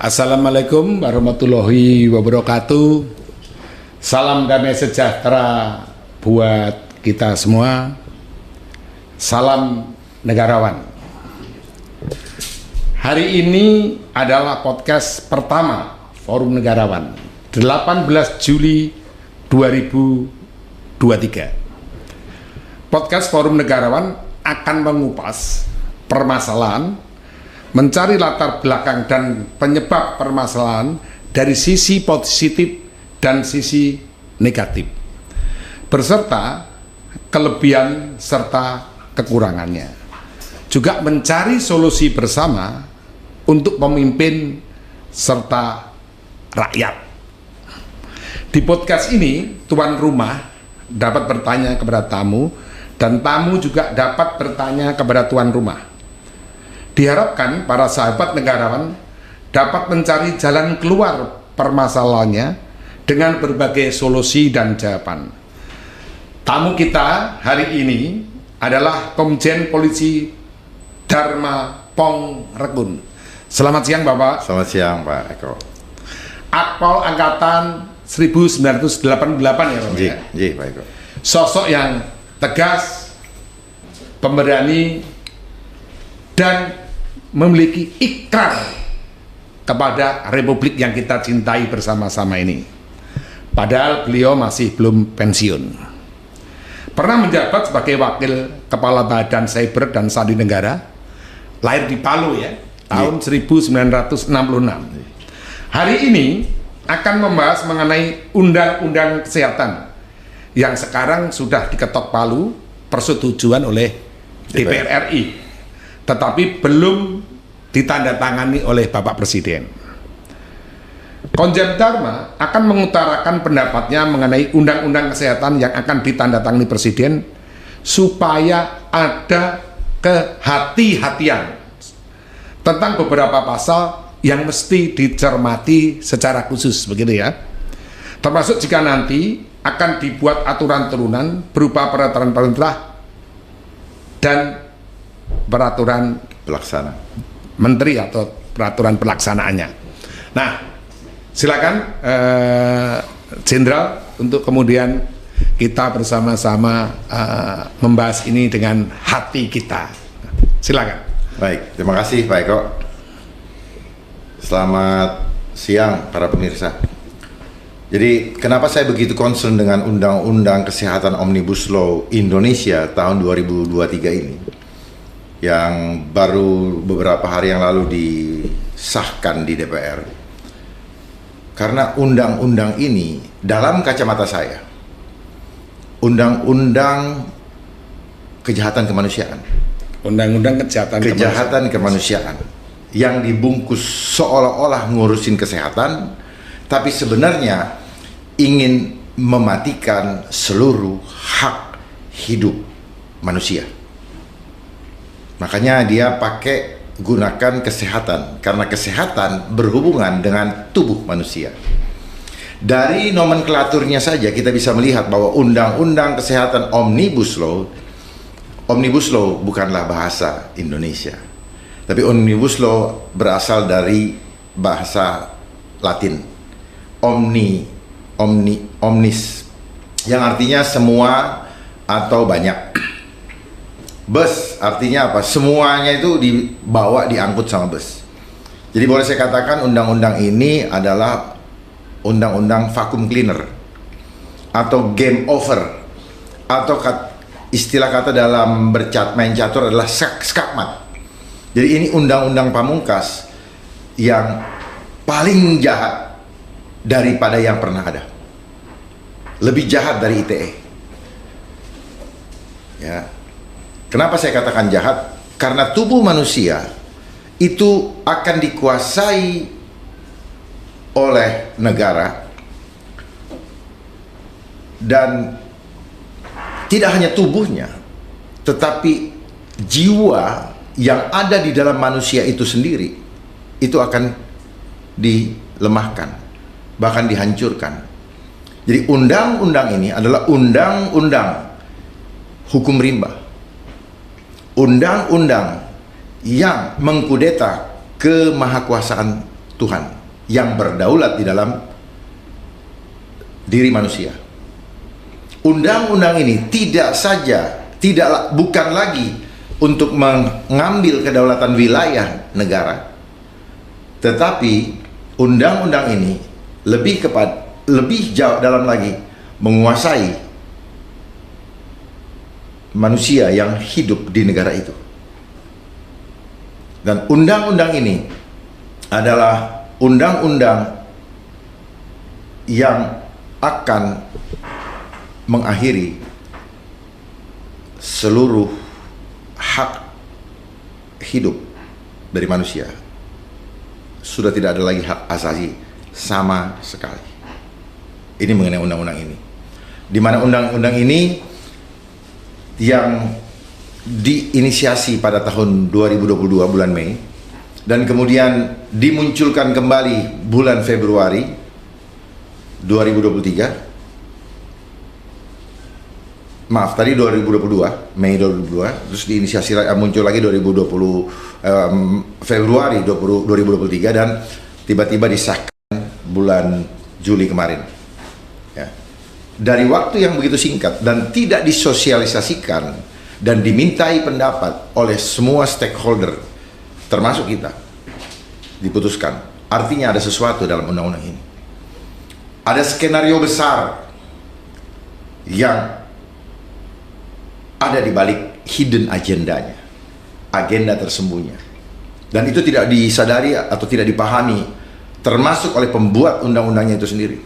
Assalamualaikum warahmatullahi wabarakatuh. Salam damai sejahtera buat kita semua. Salam negarawan. Hari ini adalah podcast pertama Forum Negarawan 18 Juli 2023. Podcast Forum Negarawan akan mengupas permasalahan, mencari latar belakang dan penyebab permasalahan dari sisi positif dan sisi negatif, beserta kelebihan serta kekurangannya. Juga mencari solusi bersama untuk pemimpin serta rakyat. Di podcast ini, tuan rumah dapat bertanya kepada tamu, dan tamu juga dapat bertanya kepada tuan rumah. Diharapkan para sahabat negarawan dapat mencari jalan keluar permasalahannya dengan berbagai solusi dan jawaban. Tamu kita hari ini adalah Komjen Polisi Dharma Pongrekun. Selamat siang Bapak. Selamat siang Pak Eko. Akpol Angkatan 1988 ya Bapak ya? Iya Pak Eko. Sosok yang tegas, pemberani, dan memiliki ikrar kepada Republik yang kita cintai bersama-sama ini. Padahal beliau masih belum pensiun. Pernah menjabat sebagai Wakil Kepala Badan Cyber dan Sandi Negara, lahir di Palu ya, tahun 1966. Hari ini akan membahas mengenai Undang-Undang Kesehatan yang sekarang sudah diketok palu persetujuan oleh DPR RI, tetapi belum ditandatangani oleh Bapak Presiden. Komjen Dharma akan mengutarakan pendapatnya mengenai Undang-Undang Kesehatan yang akan ditandatangani Presiden supaya ada kehati-hatian tentang beberapa pasal yang mesti dicermati secara khusus, begitu ya. Termasuk jika nanti akan dibuat aturan turunan berupa peraturan pemerintah dan peraturan Pelaksana menteri atau peraturan pelaksanaannya. Nah, silakan Jenderal untuk kemudian kita bersama-sama membahas ini dengan hati kita. Silakan. Baik, terima kasih Pak Eko. Selamat siang para pemirsa. Jadi kenapa saya begitu concern dengan Undang-Undang Kesehatan Omnibus Law Indonesia tahun 2023 ini, yang baru beberapa hari yang lalu disahkan di DPR. Karena undang-undang ini dalam kacamata saya, undang-undang kejahatan kemanusiaan. Undang-undang kejahatan kemanusiaan yang dibungkus seolah-olah ngurusin kesehatan, tapi sebenarnya ingin mematikan seluruh hak hidup manusia. Makanya dia gunakan kesehatan, karena kesehatan berhubungan dengan tubuh manusia. Dari nomenklaturnya saja kita bisa melihat bahwa Undang-Undang Kesehatan Omnibus Law bukanlah bahasa Indonesia, tapi Omnibus Law berasal dari bahasa Latin, omnis, yang artinya semua atau banyak. Bus artinya apa? Semuanya itu diangkut sama bus. Jadi boleh saya katakan undang-undang ini adalah undang-undang vacuum cleaner atau game over, atau istilah kata dalam main catur adalah skakmat. Jadi ini undang-undang pamungkas yang paling jahat daripada yang pernah ada. Lebih jahat dari ITE. Ya. Kenapa saya katakan jahat? Karena tubuh manusia itu akan dikuasai oleh negara, dan tidak hanya tubuhnya, tetapi jiwa yang ada di dalam manusia itu sendiri itu akan dilemahkan, bahkan dihancurkan. Jadi undang-undang ini adalah undang-undang hukum rimba, undang-undang yang mengkudeta kemahakuasaan Tuhan yang berdaulat di dalam diri manusia. Undang-undang ini bukan lagi untuk mengambil kedaulatan wilayah negara, tetapi undang-undang ini lebih jauh dalam lagi menguasai manusia yang hidup di negara itu. Dan undang-undang ini adalah undang-undang yang akan mengakhiri seluruh hak hidup dari manusia. Sudah tidak ada lagi hak asasi sama sekali. Ini mengenai undang-undang ini. Di mana undang-undang ini yang diinisiasi pada tahun 2022 bulan Mei dan kemudian dimunculkan kembali bulan Februari 2023. Maaf, tadi 2022, Mei 2022, terus diinisiasi muncul lagi 2020 Februari 2023 dan tiba-tiba disahkan bulan Juli kemarin. Ya. Dari waktu yang begitu singkat dan tidak disosialisasikan dan dimintai pendapat oleh semua stakeholder, termasuk kita, diputuskan. Artinya ada sesuatu dalam undang-undang ini. Ada skenario besar yang ada di balik hidden agendanya, agenda tersembunyi, dan itu tidak disadari atau tidak dipahami, termasuk oleh pembuat undang-undangnya itu sendiri.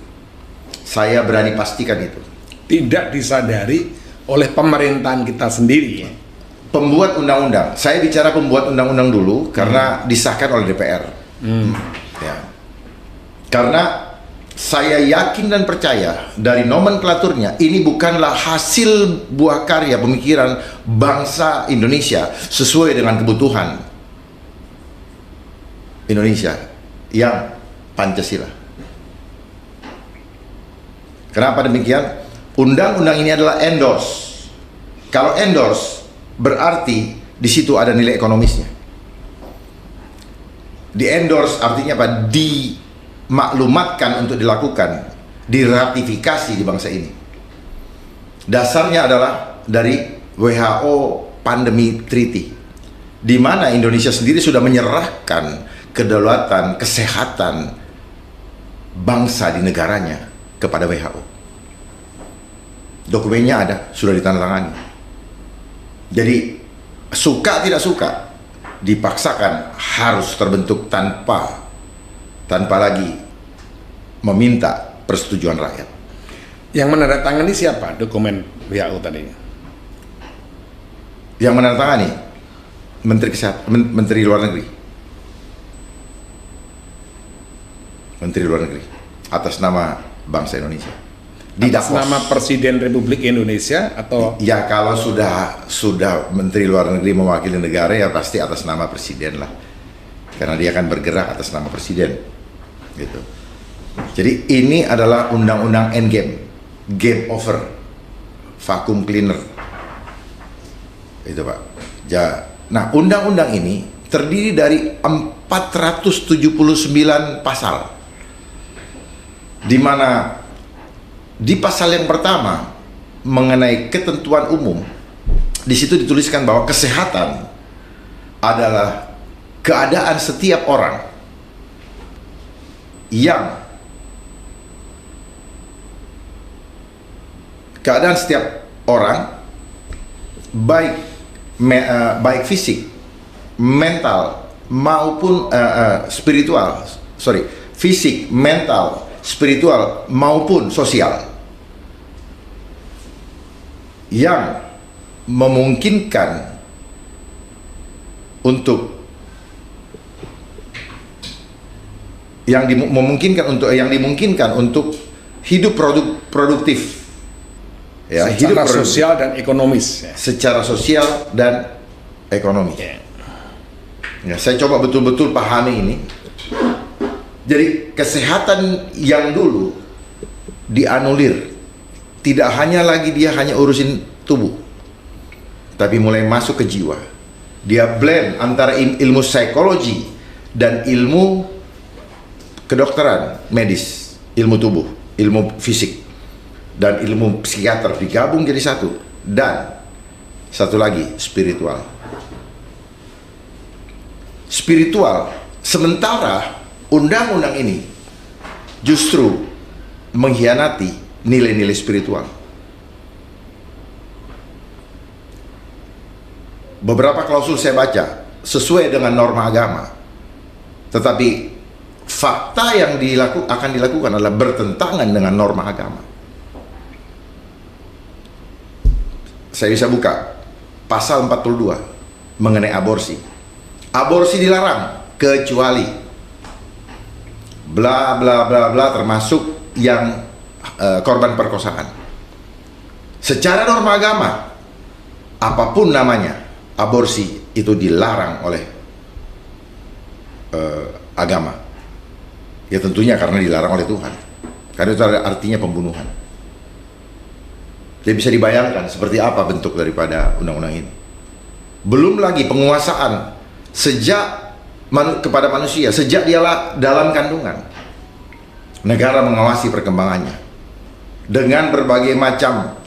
Saya berani pastikan itu tidak disadari oleh pemerintahan kita sendiri. Ya? Pembuat undang-undang, saya bicara pembuat undang-undang dulu karena disahkan oleh DPR. Ya. Karena saya yakin dan percaya dari nomenklaturnya ini bukanlah hasil buah karya pemikiran bangsa Indonesia sesuai dengan kebutuhan Indonesia yang Pancasila. Kenapa demikian? Undang-undang ini adalah endorse. Kalau endorse berarti di situ ada nilai ekonomisnya. Di endorse artinya apa? Dimaklumatkan untuk dilakukan, diratifikasi di bangsa ini. Dasarnya adalah dari WHO Pandemic Treaty, di mana Indonesia sendiri sudah menyerahkan kedaulatan kesehatan bangsa di negaranya kepada WHO. Dokumennya ada, sudah ditandatangani. Jadi suka tidak suka, dipaksakan harus terbentuk tanpa lagi meminta persetujuan rakyat. Yang menandatangani siapa dokumen WHO tadi? Yang menandatangani Menteri Kesehatan, Menteri Luar Negeri. Menteri Luar Negeri atas nama bangsa Indonesia. Di Atas Davos. nama Presiden Republik Indonesia atau Ya kalau sudah Menteri Luar Negeri mewakili negara ya pasti atas nama Presiden lah. Karena dia akan bergerak atas nama Presiden. Gitu. Jadi ini adalah undang-undang endgame, game over, vacuum cleaner, itu Pak. Nah undang-undang ini terdiri dari 479 pasal, di mana di pasal yang pertama mengenai ketentuan umum, di situ dituliskan bahwa kesehatan adalah keadaan setiap orang baik fisik, mental maupun fisik, mental, spiritual maupun sosial yang memungkinkan untuk hidup produktif, ya, secara sosial dan ekonomis. Ya. Secara sosial dan ekonomi. Ya. Ya, saya coba betul-betul pahami ini. Jadi kesehatan yang dulu dianulir, tidak hanya lagi dia hanya urusin tubuh, tapi mulai masuk ke jiwa. Dia blend antara ilmu psikologi dan ilmu kedokteran, medis, ilmu tubuh, ilmu fisik, dan ilmu psikiater digabung jadi satu. Dan satu lagi, spiritual. Spiritual, sementara undang-undang ini justru mengkhianati nilai-nilai spiritual. Beberapa klausul saya baca sesuai dengan norma agama, tetapi fakta yang akan dilakukan adalah bertentangan dengan norma agama. Saya bisa buka pasal 42 mengenai aborsi. Aborsi dilarang kecuali bla bla bla bla, termasuk yang korban perkosaan. Secara norma agama, apapun namanya, aborsi itu dilarang oleh agama. Ya tentunya karena dilarang oleh Tuhan. Karena itu artinya pembunuhan. Jadi bisa dibayangkan seperti apa bentuk daripada undang-undang ini. Belum lagi penguasaan kepada manusia sejak dia dalam kandungan. Negara mengawasi perkembangannya dengan berbagai macam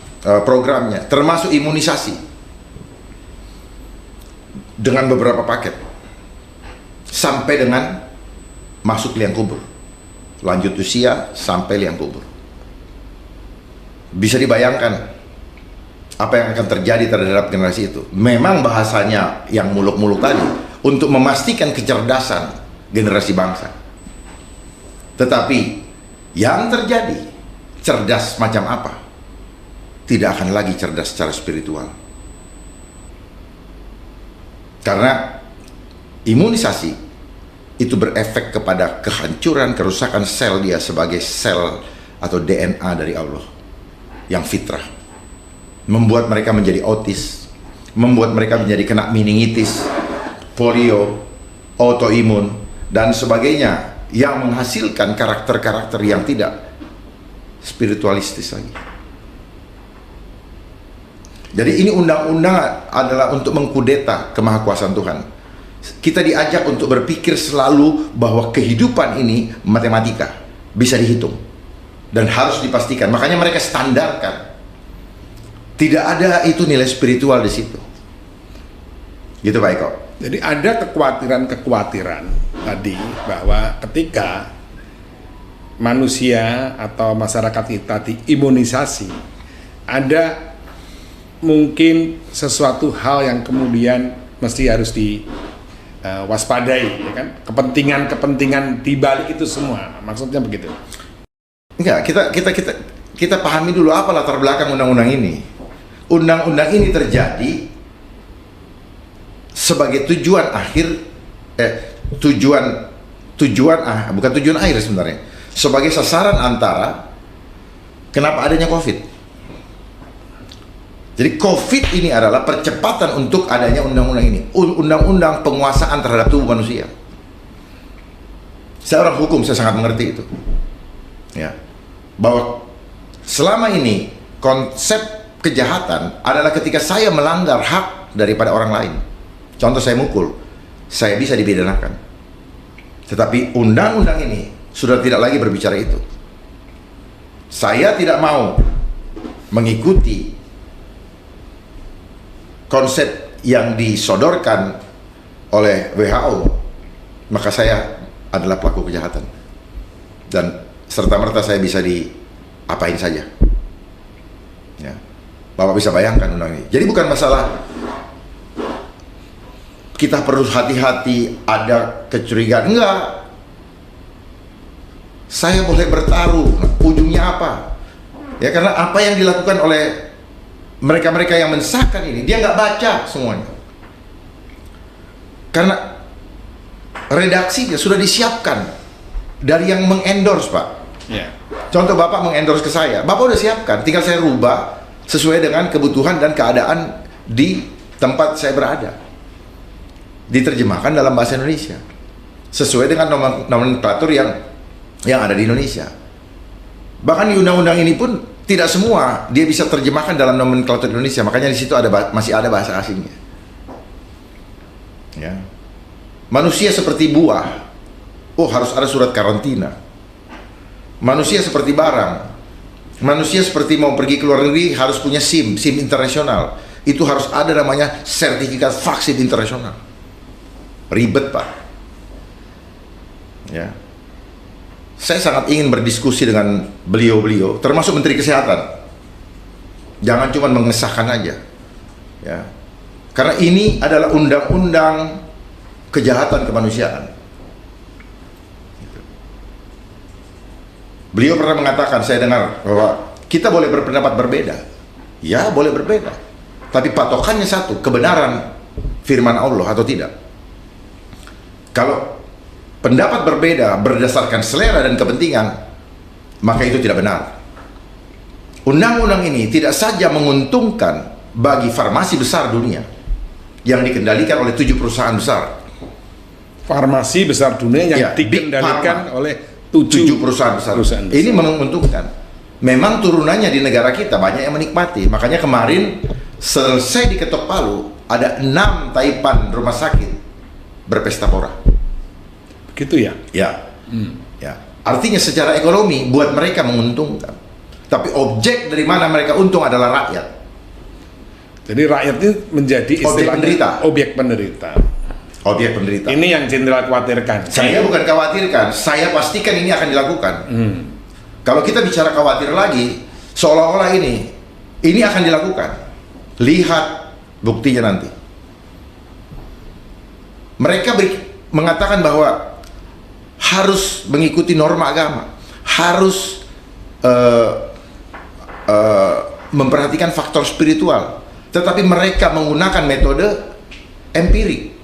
programnya, termasuk imunisasi dengan beberapa paket sampai dengan masuk liang kubur, lanjut usia sampai liang kubur. Bisa dibayangkan apa yang akan terjadi terhadap generasi itu. Memang bahasanya yang muluk-muluk tadi untuk memastikan kecerdasan generasi bangsa, tetapi yang terjadi cerdas macam apa? Tidak akan lagi cerdas secara spiritual. Karena imunisasi itu berefek kepada kehancuran, kerusakan sel dia sebagai sel atau DNA dari Allah yang fitrah. Membuat mereka menjadi autis, membuat mereka menjadi kena meningitis, polio, autoimun, dan sebagainya, yang menghasilkan karakter-karakter yang tidak spiritualistis lagi. Jadi ini undang-undang adalah untuk mengkudeta kemahakuasaan Tuhan. Kita diajak untuk berpikir selalu bahwa kehidupan ini matematika, bisa dihitung dan harus dipastikan. Makanya mereka standarkan. Tidak ada itu nilai spiritual di situ. Gitu Pak Eko. Jadi ada kekhawatiran tadi bahwa ketika manusia atau masyarakat kita diimunisasi, ada mungkin sesuatu hal yang kemudian mesti harus diwaspadai, ya kan? Kepentingan di balik itu semua, maksudnya begitu. Enggak, kita pahami dulu apa latar belakang undang-undang ini. Undang-undang ini terjadi sebagai tujuan akhir, bukan tujuan akhir sebenarnya, sebagai sasaran antara kenapa adanya COVID. Jadi COVID ini adalah percepatan untuk adanya undang-undang ini, undang-undang penguasaan terhadap tubuh manusia. Saya orang hukum, saya sangat mengerti itu. Ya, bahwa selama ini konsep kejahatan adalah ketika saya melanggar hak daripada orang lain. Contoh, saya mukul, saya bisa dipidanakan. Tetapi undang-undang ini sudah tidak lagi berbicara itu. Saya tidak mau mengikuti konsep yang disodorkan oleh WHO, maka saya adalah pelaku kejahatan dan serta-merta saya bisa diapain saja. Ya. Bapak bisa bayangkan undang ini. Jadi bukan masalah kita perlu hati-hati, ada kecurigaan, enggak. Saya boleh bertaruh, ujungnya apa? Ya, karena apa yang dilakukan oleh mereka-mereka yang mensahkan ini, dia nggak baca semuanya. Karena redaksinya sudah disiapkan dari yang mengendorse, Pak. Yeah. Contoh, Bapak mengendorse ke saya, Bapak udah siapkan, tinggal saya rubah sesuai dengan kebutuhan dan keadaan di tempat saya berada. Diterjemahkan dalam bahasa Indonesia sesuai dengan nomenklatur yang ada di Indonesia. Bahkan di undang-undang ini pun tidak semua dia bisa terjemahkan dalam nomenklatur Indonesia, makanya di situ masih ada bahasa asingnya. Ya. Manusia seperti buah, oh harus ada surat karantina. Manusia seperti barang. Manusia seperti mau pergi ke luar negeri harus punya SIM internasional. Itu harus ada namanya sertifikat vaksin internasional. Ribet, Pak. Ya. Saya sangat ingin berdiskusi dengan beliau-beliau, termasuk Menteri Kesehatan. Jangan cuma mengesahkan aja. Ya. Karena ini adalah undang-undang kejahatan kemanusiaan. Beliau pernah mengatakan, saya dengar, bahwa kita boleh berpendapat berbeda. Ya, boleh berbeda. Tapi patokannya satu, kebenaran firman Allah atau tidak. Kalau pendapat berbeda berdasarkan selera dan kepentingan, maka itu tidak benar. Undang-undang ini tidak saja menguntungkan bagi farmasi besar dunia yang dikendalikan oleh 7 perusahaan besar. Farmasi besar dunia yang Ya, dikendalikan oleh 7 perusahaan besar. Ini menguntungkan. Memang turunannya di negara kita banyak yang menikmati. Makanya kemarin selesai diketok Palu, ada 6 taipan rumah sakit berpesta pora. Gitu ya? Ya. Ya. Artinya secara ekonomi buat mereka menguntungkan. Tapi objek dari mana mereka untung adalah rakyat. Jadi rakyat itu menjadi istilahnya objek penderita. Objek penderita. Ini yang Jenderal khawatirkan. Saya bukan khawatirkan, saya pastikan ini akan dilakukan. Kalau kita bicara khawatir lagi, seolah-olah ini akan dilakukan. Lihat buktinya nanti. Mereka mengatakan bahwa harus mengikuti norma agama, harus memperhatikan faktor spiritual, tetapi mereka menggunakan metode empirik.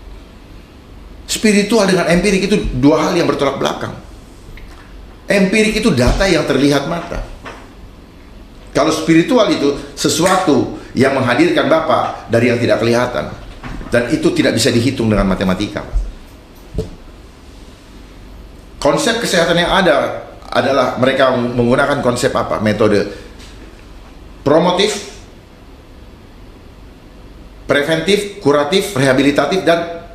Spiritual dengan empirik itu 2 hal yang bertolak belakang. Empirik itu data yang terlihat mata. Kalau spiritual itu sesuatu yang menghadirkan Bapak dari yang tidak kelihatan, dan itu tidak bisa dihitung dengan matematika. Konsep kesehatan yang ada adalah mereka menggunakan konsep apa? Metode promotif, preventif, kuratif, rehabilitatif, dan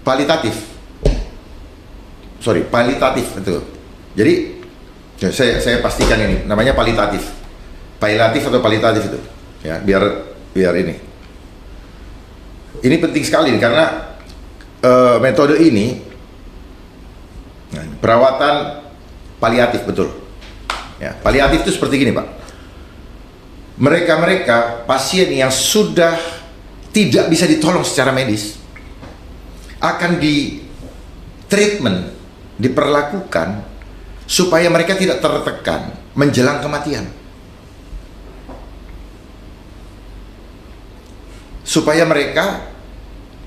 palitatif. Palitatif itu. Jadi saya pastikan ini namanya palitatif. Palitatif atau palitatif itu. Ya, biar ini. Ini penting sekali karena metode ini perawatan paliatif, betul. Ya, paliatif itu seperti gini, Pak. Mereka pasien yang sudah tidak bisa ditolong secara medis akan di treatment, diperlakukan supaya mereka tidak tertekan menjelang kematian, supaya mereka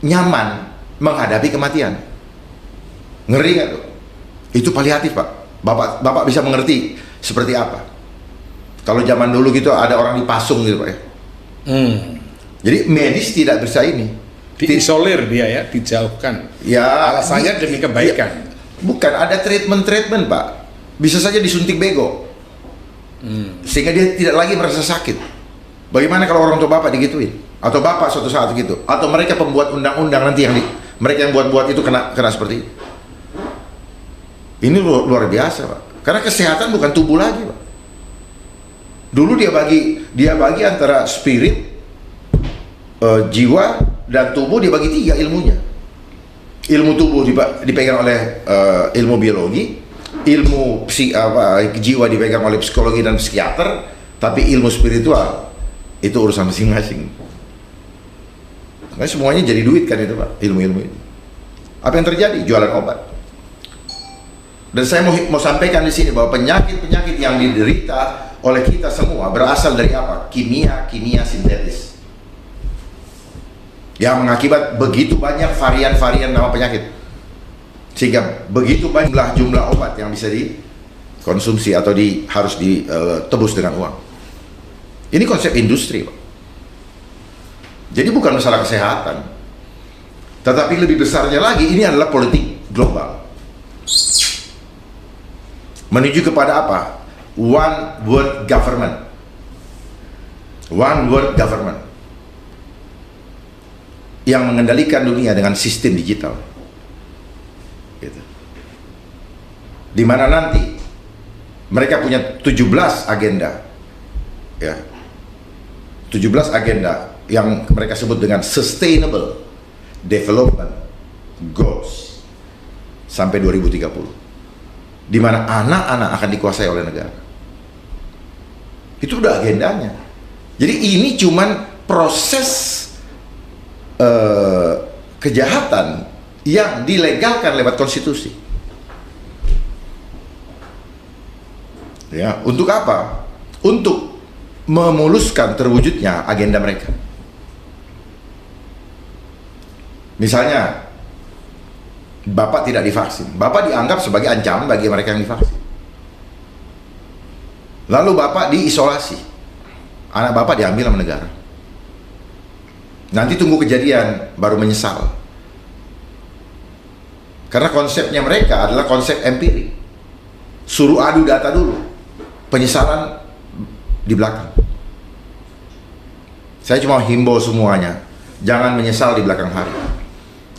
nyaman menghadapi kematian. Ngeri nggak tuh? Itu paliatif, Pak. Bapak bisa mengerti seperti apa. Kalau zaman dulu gitu ada orang dipasung gitu, Pak ya. Jadi medis tidak bisa ini. Diisolir dia ya, dijauhkan. Ya, alasannya demi kebaikan. Ya, bukan, ada treatment, Pak. Bisa saja disuntik bego. Sehingga dia tidak lagi merasa sakit. Bagaimana kalau orang tua Bapak digituin? Atau Bapak suatu saat gitu? Atau mereka pembuat undang-undang nanti mereka yang buat-buat itu kena seperti itu. Ini luar biasa, Pak. Karena kesehatan bukan tubuh lagi, Pak. Dulu dia bagi antara spirit, jiwa dan tubuh, dia bagi 3 ilmunya. Ilmu tubuh dipegang oleh ilmu biologi, ilmu jiwa dipegang oleh psikologi dan psikiater, tapi ilmu spiritual itu urusan masing-masing. Nah, semuanya jadi duit kan itu, Pak, ilmu-ilmu itu. Apa yang terjadi? Jualan obat. Dan saya mau sampaikan di sini bahwa penyakit-penyakit yang diderita oleh kita semua berasal dari apa? Kimia sintetis. Yang mengakibat begitu banyak varian-varian nama penyakit. Sehingga begitu banyak jumlah obat yang bisa dikonsumsi atau harus ditebus dengan uang. Ini konsep industri, Pak. Jadi bukan masalah kesehatan. Tetapi lebih besarnya lagi, ini adalah politik global. Menuju kepada apa? One world government. One world government. yang mengendalikan dunia dengan sistem digital. Gitu. Di mana nanti mereka punya 17 agenda, ya, 17 agenda yang mereka sebut dengan Sustainable Development Goals sampai 2030, di mana anak-anak akan dikuasai oleh negara. Itu udah agendanya. Jadi ini cuman proses kejahatan yang dilegalkan lewat konstitusi. Ya, untuk apa? Untuk memuluskan terwujudnya agenda mereka. Misalnya, Bapak tidak divaksin, Bapak dianggap sebagai ancaman bagi mereka yang divaksin. Lalu Bapak diisolasi, anak Bapak diambil sama negara. Nanti tunggu kejadian, baru menyesal. Karena konsepnya mereka adalah konsep empirik. Suruh adu data dulu, penyesalan di belakang. Saya cuma himbau semuanya, jangan menyesal di belakang hari.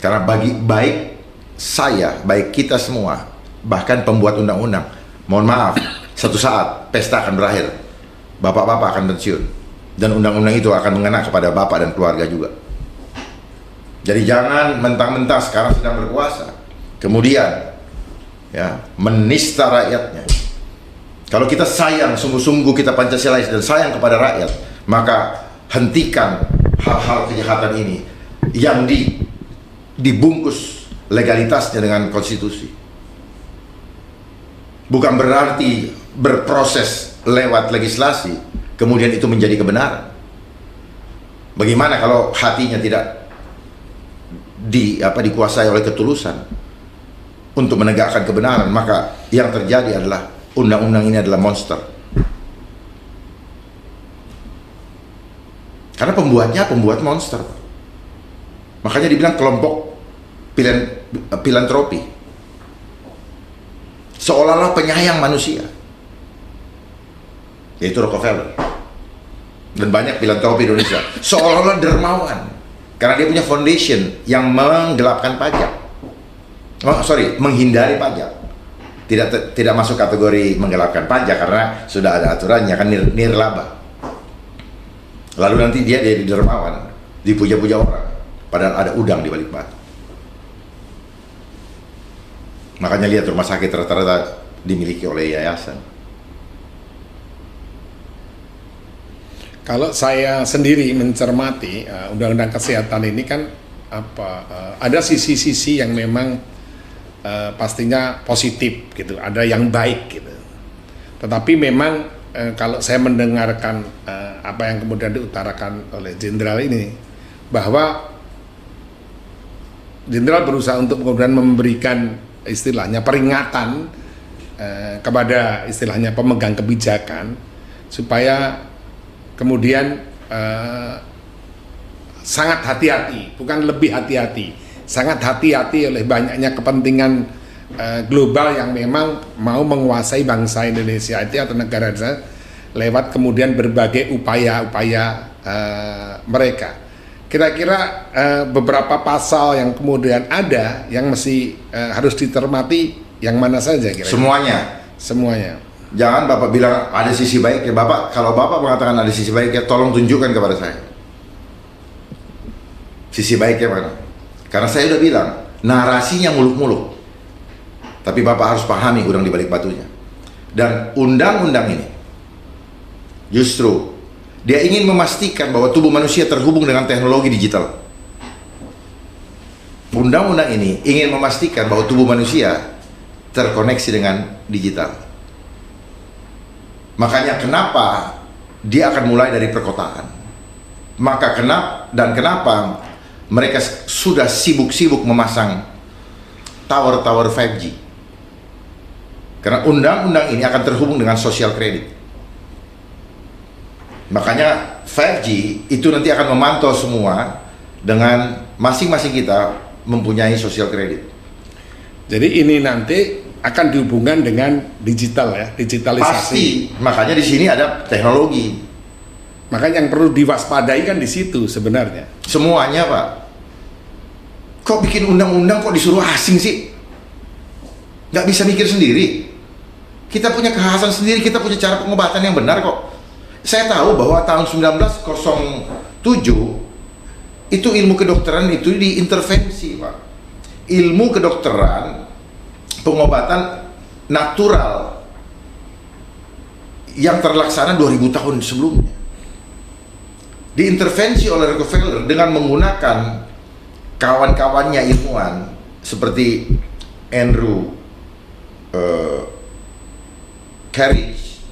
Karena bagi baik saya, baik kita semua, bahkan pembuat undang-undang, mohon maaf, satu saat pesta akan berakhir, bapak-bapak akan pensiun, dan undang-undang itu akan mengena kepada bapak dan keluarga juga. Jadi jangan mentang-mentang sekarang sedang berkuasa, kemudian ya menista rakyatnya. Kalau kita sayang, sungguh-sungguh kita Pancasilais dan sayang kepada rakyat, maka hentikan hal-hal kejahatan ini yang dibungkus legalitasnya dengan konstitusi. Bukan berarti berproses lewat legislasi kemudian itu menjadi kebenaran. Bagaimana kalau hatinya tidak dikuasai oleh ketulusan untuk menegakkan kebenaran? Maka yang terjadi adalah undang-undang ini adalah monster. Karena pembuatnya pembuat monster. Makanya dibilang kelompok filantropi, seolah-olah penyayang manusia, yaitu Rockefeller dan banyak filantropi Indonesia, seolah-olah dermawan karena dia punya foundation yang menggelapkan pajak, menghindari pajak. Tidak masuk kategori menggelapkan pajak karena sudah ada aturannya, kan nirlaba. Lalu nanti dia jadi dermawan, dipuja-puja orang, padahal ada udang di balik batu. Makanya lihat rumah sakit rata-rata dimiliki oleh yayasan. Kalau saya sendiri mencermati undang-undang kesehatan ini kan ada sisi-sisi yang memang pastinya positif gitu, ada yang baik gitu. Tetapi memang kalau saya mendengarkan apa yang kemudian diutarakan oleh jenderal ini, bahwa jenderal berusaha untuk kemudian memberikan istilahnya peringatan kepada istilahnya pemegang kebijakan supaya kemudian sangat hati-hati, bukan lebih hati-hati, sangat hati-hati oleh banyaknya kepentingan global yang memang mau menguasai bangsa Indonesia itu atau negara Indonesia lewat kemudian berbagai upaya-upaya mereka. Kira-kira beberapa pasal yang kemudian ada yang mesti harus ditermati yang mana saja kira-kira? Semuanya. Jangan Bapak bilang ada sisi baiknya. Bapak, kalau Bapak mengatakan ada sisi baiknya, tolong tunjukkan kepada saya. Sisi baiknya mana? Karena saya udah bilang, narasinya muluk-muluk. Tapi Bapak harus pahami udang di balik batunya. Dan undang-undang ini justru dia ingin memastikan bahwa tubuh manusia terhubung dengan teknologi digital. Undang-undang ini ingin memastikan bahwa tubuh manusia terkoneksi dengan digital. Makanya kenapa dia akan mulai dari perkotaan. Maka kenapa mereka sudah sibuk-sibuk memasang tower-tower 5G. Karena undang-undang ini akan terhubung dengan social credit. Makanya 5G itu nanti akan memantau semua dengan masing-masing kita mempunyai social credit. Jadi ini nanti akan dihubungkan dengan digital ya, digitalisasi. Pasti. Makanya di sini ada teknologi. Makanya yang perlu diwaspadai kan di situ sebenarnya. Semuanya, Pak. kok bikin undang-undang kok disuruh asing sih? Nggak bisa mikir sendiri. Kita punya kekhasan sendiri, kita punya cara pengobatan yang benar kok. Saya tahu bahwa tahun 1907 itu ilmu kedokteran itu diintervensi, Pak. Ilmu kedokteran, pengobatan natural yang terlaksana 2000 tahun sebelumnya. Diintervensi oleh Rockefeller dengan menggunakan kawan-kawannya ilmuwan seperti Andrew Carriage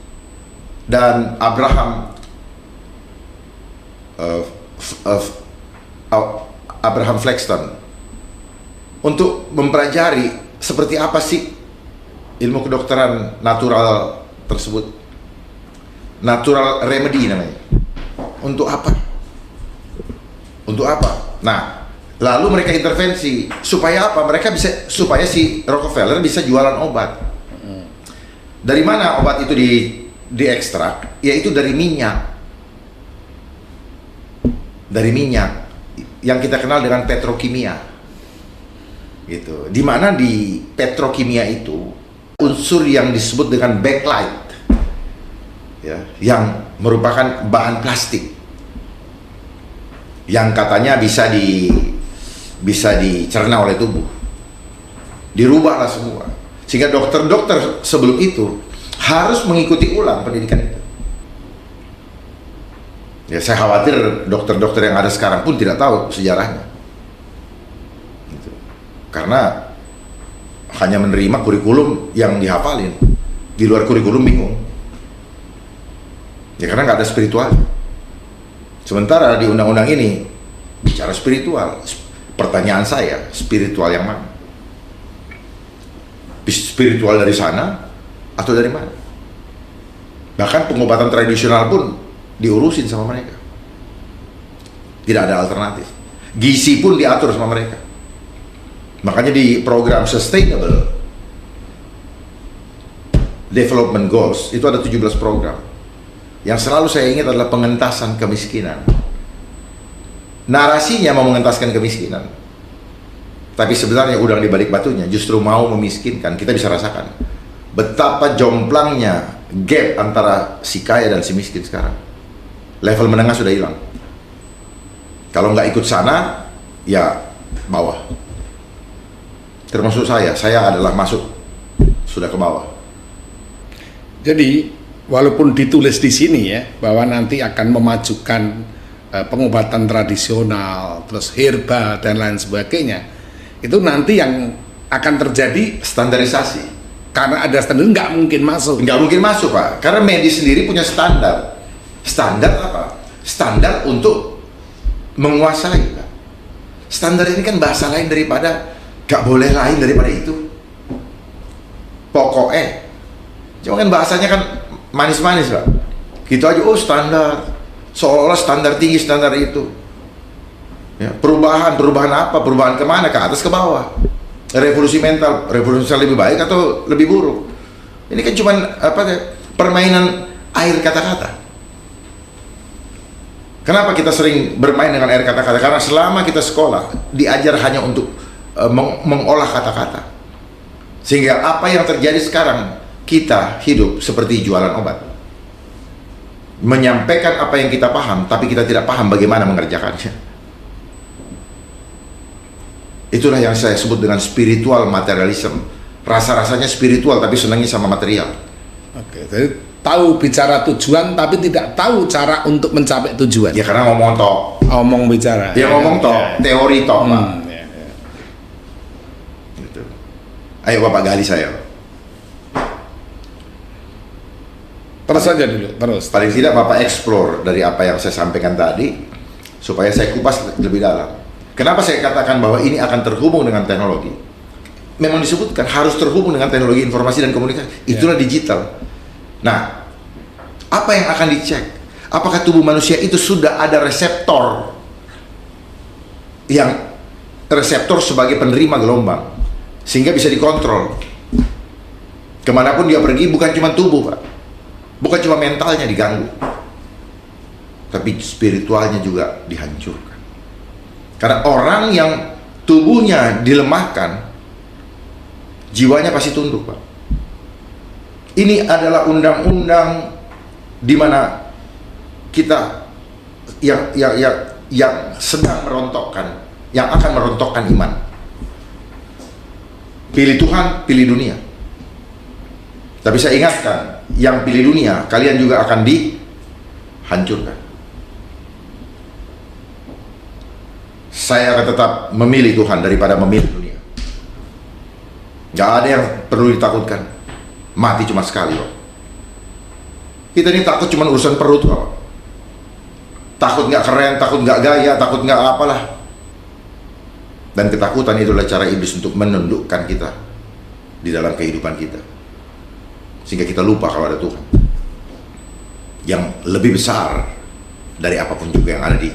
dan Abraham Flexton untuk mempelajari seperti apa sih ilmu kedokteran natural tersebut, natural remedy namanya. Untuk apa? Untuk apa? Nah, lalu mereka intervensi supaya apa? Supaya si Rockefeller bisa jualan obat. Dari mana obat itu diekstrak? Yaitu dari minyak. Dari minyak yang kita kenal dengan petrokimia. Gitu. Di mana di petrokimia itu unsur yang disebut dengan bakelite, ya, yang merupakan bahan plastik yang katanya bisa dicerna oleh tubuh. Dirubahlah semua. Sehingga dokter-dokter sebelum itu harus mengikuti ulang pendidikan itu. Ya, saya khawatir dokter-dokter yang ada sekarang pun tidak tahu sejarahnya. Gitu. Karena hanya menerima kurikulum yang dihafalin. Di luar kurikulum bingung. Ya karena nggak ada spiritual. Sementara di undang-undang ini bicara spiritual. Pertanyaan saya, spiritual yang mana? Spiritual dari sana atau dari mana? Bahkan pengobatan tradisional pun diurusin sama mereka. Tidak ada alternatif. Gizi pun diatur sama mereka. Makanya di program Sustainable Development Goals itu ada 17 program. Yang selalu saya ingat adalah pengentasan kemiskinan. Narasinya mau mengentaskan kemiskinan, tapi sebenarnya udang di balik batunya justru mau memiskinkan. Kita bisa rasakan betapa jomplangnya gap antara si kaya dan si miskin sekarang. Level menengah sudah hilang. Kalau nggak ikut sana, ya bawah. Termasuk saya adalah masuk sudah ke bawah. Jadi walaupun ditulis di sini ya bahwa nanti akan memajukan pengobatan tradisional, terus herbal dan lain sebagainya, itu nanti yang akan terjadi Standarisasi. karena ada standar nggak mungkin masuk. Nggak mungkin masuk, Pak. Karena medis sendiri punya standar. Standar apa? Standar untuk menguasai, Pak. Standar ini kan bahasa lain daripada nggak boleh lain daripada itu. Pokoknya. Cuma kan bahasanya kan manis-manis, Pak. Gitu aja, oh standar. Seolah-olah standar tinggi, standar itu. Ya, perubahan apa? Perubahan kemana? Ke atas, ke bawah. Revolusi mental lebih baik atau lebih buruk? Ini kan cuma permainan air kata-kata. Kenapa kita sering bermain dengan air kata-kata? Karena selama kita sekolah diajar hanya untuk mengolah kata-kata. Sehingga apa yang terjadi sekarang, kita hidup seperti jualan obat. Menyampaikan apa yang kita paham, tapi kita tidak paham bagaimana mengerjakannya. Itulah yang saya sebut dengan spiritual materialism. Rasa-rasanya spiritual tapi senangnya sama material. Oke, jadi tahu bicara tujuan tapi tidak tahu cara untuk mencapai tujuan. Ya karena ngomong tok. Ngomong bicara. Dia ngomong tok, teori tok, Pak. Ya. Gitu. Ayo Bapak gali saya. Terus saja dulu, terus. Paling tidak Bapak explore dari apa yang saya sampaikan tadi, supaya saya kupas lebih dalam. Kenapa saya katakan bahwa ini akan terhubung dengan teknologi? Memang disebutkan harus terhubung dengan teknologi informasi dan komunikasi. Itulah digital. Nah, apa yang akan dicek? Apakah tubuh manusia itu sudah ada reseptor? Yang reseptor sebagai penerima gelombang, sehingga bisa dikontrol. Kemanapun dia pergi, bukan cuma tubuh, Pak. Bukan cuma mentalnya diganggu, tapi spiritualnya juga dihancurkan. Karena orang yang tubuhnya dilemahkan, jiwanya pasti tunduk, Pak. Ini adalah undang-undang di mana kita yang sedang merontokkan, yang akan merontokkan iman. Pilih Tuhan, pilih dunia. Tapi saya ingatkan, yang pilih dunia, kalian juga akan dihancurkan. Saya akan tetap memilih Tuhan daripada memilih dunia. Gak ada yang perlu ditakutkan. Mati cuma sekali, Pak. Kita ini takut cuma urusan perut, Pak. Takut nggak keren, takut nggak gaya, takut nggak apalah. Dan ketakutan itu adalah cara iblis untuk menundukkan kita di dalam kehidupan kita, sehingga kita lupa kalau ada Tuhan yang lebih besar dari apapun juga yang ada di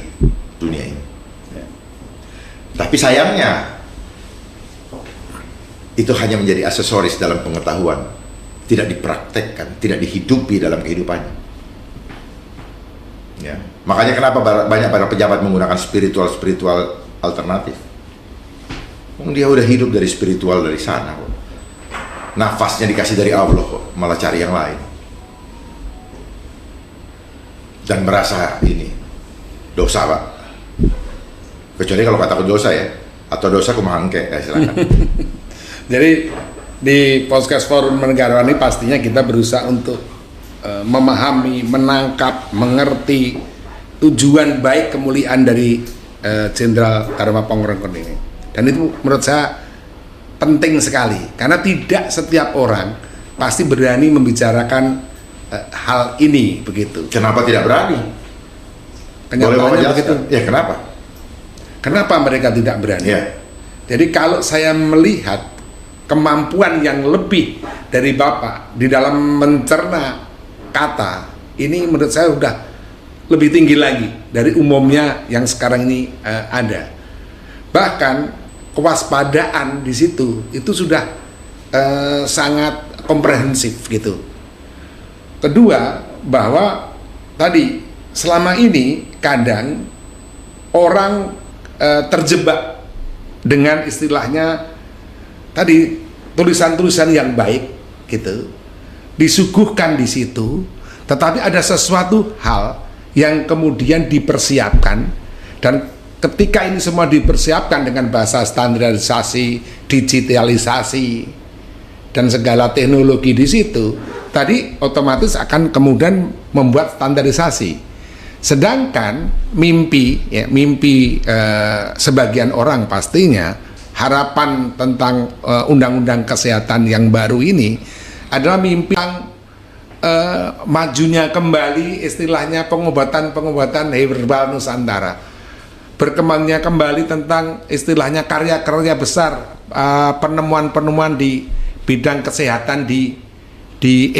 dunia ini. Tapi sayangnya itu hanya menjadi aksesoris dalam pengetahuan, tidak dipraktekkan, tidak dihidupi dalam kehidupannya. Ya. Makanya kenapa banyak para pejabat menggunakan spiritual alternatif. Dia udah hidup dari spiritual dari sana kok. Nafasnya dikasih dari Allah kok, malah cari yang lain. Dan merasa ini dosa, Pak. Kecuali kalau kata dosa ya, atau dosa kumahangke, ya silakan. Jadi di podcast Forum Negarawan ini pastinya kita berusaha untuk memahami, menangkap, mengerti tujuan baik kemuliaan dari Jenderal Dharma Pangeran ini. Dan itu menurut saya penting sekali, karena tidak setiap orang pasti berani membicarakan hal ini begitu. Kenapa tidak berani? Kenyataannya begitu. Ya kenapa? Kenapa mereka tidak berani? Ya. Jadi kalau saya melihat kemampuan yang lebih dari Bapak di dalam mencerna kata, ini menurut saya sudah lebih tinggi lagi dari umumnya yang sekarang ini ada. Bahkan kewaspadaan di situ itu sudah sangat komprehensif gitu. Kedua, bahwa tadi selama ini kadang orang terjebak dengan istilahnya tadi tulisan-tulisan yang baik gitu, disuguhkan di situ, tetapi ada sesuatu hal yang kemudian dipersiapkan, dan ketika ini semua dipersiapkan dengan bahasa standarisasi, digitalisasi, dan segala teknologi di situ, tadi otomatis akan kemudian membuat standarisasi. Sedangkan mimpi sebagian orang pastinya harapan tentang undang-undang kesehatan yang baru ini adalah mimpi yang majunya kembali istilahnya pengobatan herbal Nusantara, berkembangnya kembali tentang istilahnya karya-karya besar, penemuan-penemuan di bidang kesehatan di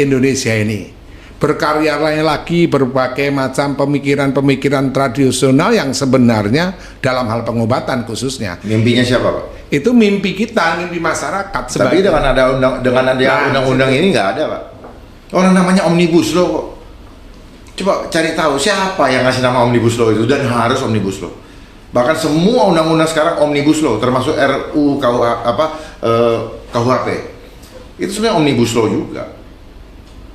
Indonesia ini. Berkarya lagi berbagai macam pemikiran-pemikiran tradisional yang sebenarnya dalam hal pengobatan khususnya. Mimpinya siapa, Pak? Itu mimpi kita, mimpi masyarakat. Tapi dengan ada undang-undang ini nggak ada, Pak. Orang namanya Omnibus Law kok. Coba cari tahu siapa yang ngasih nama Omnibus Law itu, dan harus Omnibus Law. Bahkan semua undang-undang sekarang Omnibus Law, termasuk RUU KUHP. Itu sebenarnya Omnibus Law juga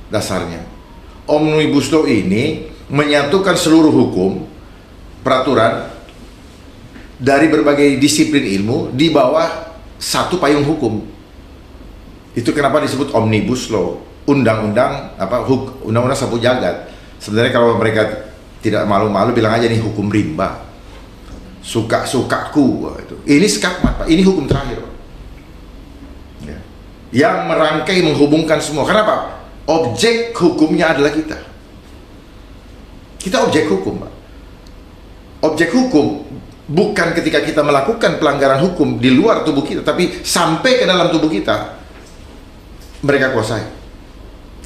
dasarnya. Omnibus Law ini menyatukan seluruh hukum, peraturan dari berbagai disiplin ilmu di bawah satu payung hukum. Itu kenapa disebut Omnibus Law, undang-undang undang-undang sapu jagat. Sebenarnya kalau mereka tidak malu-malu bilang aja nih hukum rimba, suka-sukaku itu. Ini skakmat, Pak. Ini hukum terakhir, Pak. Ya. Yang merangkai menghubungkan semua. Kenapa? Objek hukumnya adalah kita. Kita objek hukum, Pak. Objek hukum bukan ketika kita melakukan pelanggaran hukum di luar tubuh kita, tapi sampai ke dalam tubuh kita, mereka kuasai.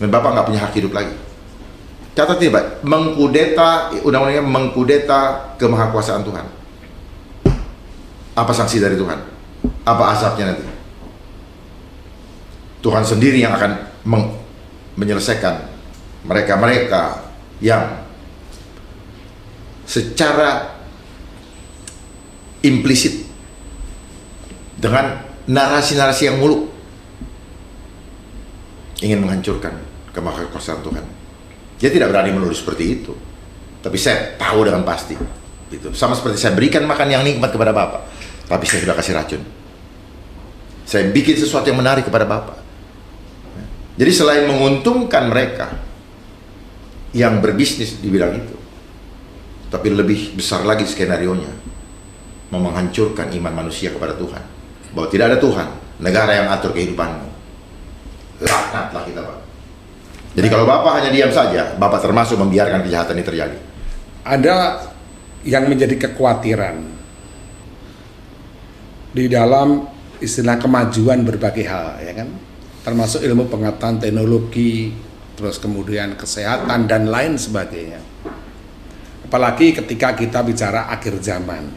Dan Bapak nggak punya hak hidup lagi. Catat ini, Pak. Mengkudeta, undang-undangnya mengkudeta kemahakuasaan Tuhan. Apa sanksi dari Tuhan? Apa azabnya nanti? Tuhan sendiri yang akan menyelesaikan mereka-mereka yang secara implisit dengan narasi-narasi yang muluk, ingin menghancurkan kemahakuasaan Tuhan. Dia tidak berani menulis seperti itu, tapi saya tahu dengan pasti itu. Sama seperti saya berikan makan yang nikmat kepada Bapak, tapi saya sudah kasih racun. Saya bikin sesuatu yang menarik kepada Bapak. Jadi selain menguntungkan mereka yang berbisnis di bidang itu, tapi lebih besar lagi skenarionya, mau menghancurkan iman manusia kepada Tuhan, bahwa tidak ada Tuhan, negara yang atur kehidupanmu. Laknatlah kita, Pak. Jadi kalau Bapak hanya diam saja, Bapak termasuk membiarkan kejahatan ini terjadi. Ada yang menjadi kekhawatiran di dalam istilah kemajuan berbagai hal, ya kan? Termasuk ilmu pengetahuan, teknologi, terus kemudian kesehatan dan lain sebagainya. Apalagi ketika kita bicara akhir zaman.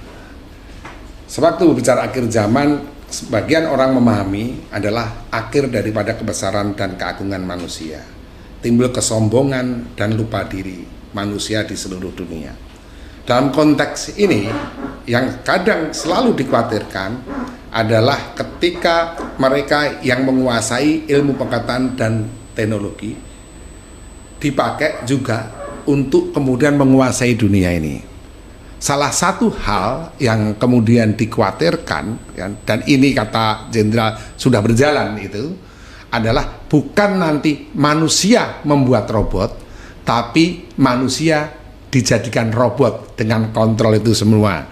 Sewaktu bicara akhir zaman, sebagian orang memahami adalah akhir daripada kebesaran dan keagungan manusia. Timbul kesombongan dan lupa diri manusia di seluruh dunia. Dalam konteks ini, yang kadang selalu dikhawatirkan adalah ketika mereka yang menguasai ilmu pengetahuan dan teknologi dipakai juga untuk kemudian menguasai dunia ini. Salah satu hal yang kemudian dikhawatirkan, ya, dan ini kata Jenderal sudah berjalan itu, adalah bukan nanti manusia membuat robot, tapi manusia dijadikan robot dengan kontrol itu semua.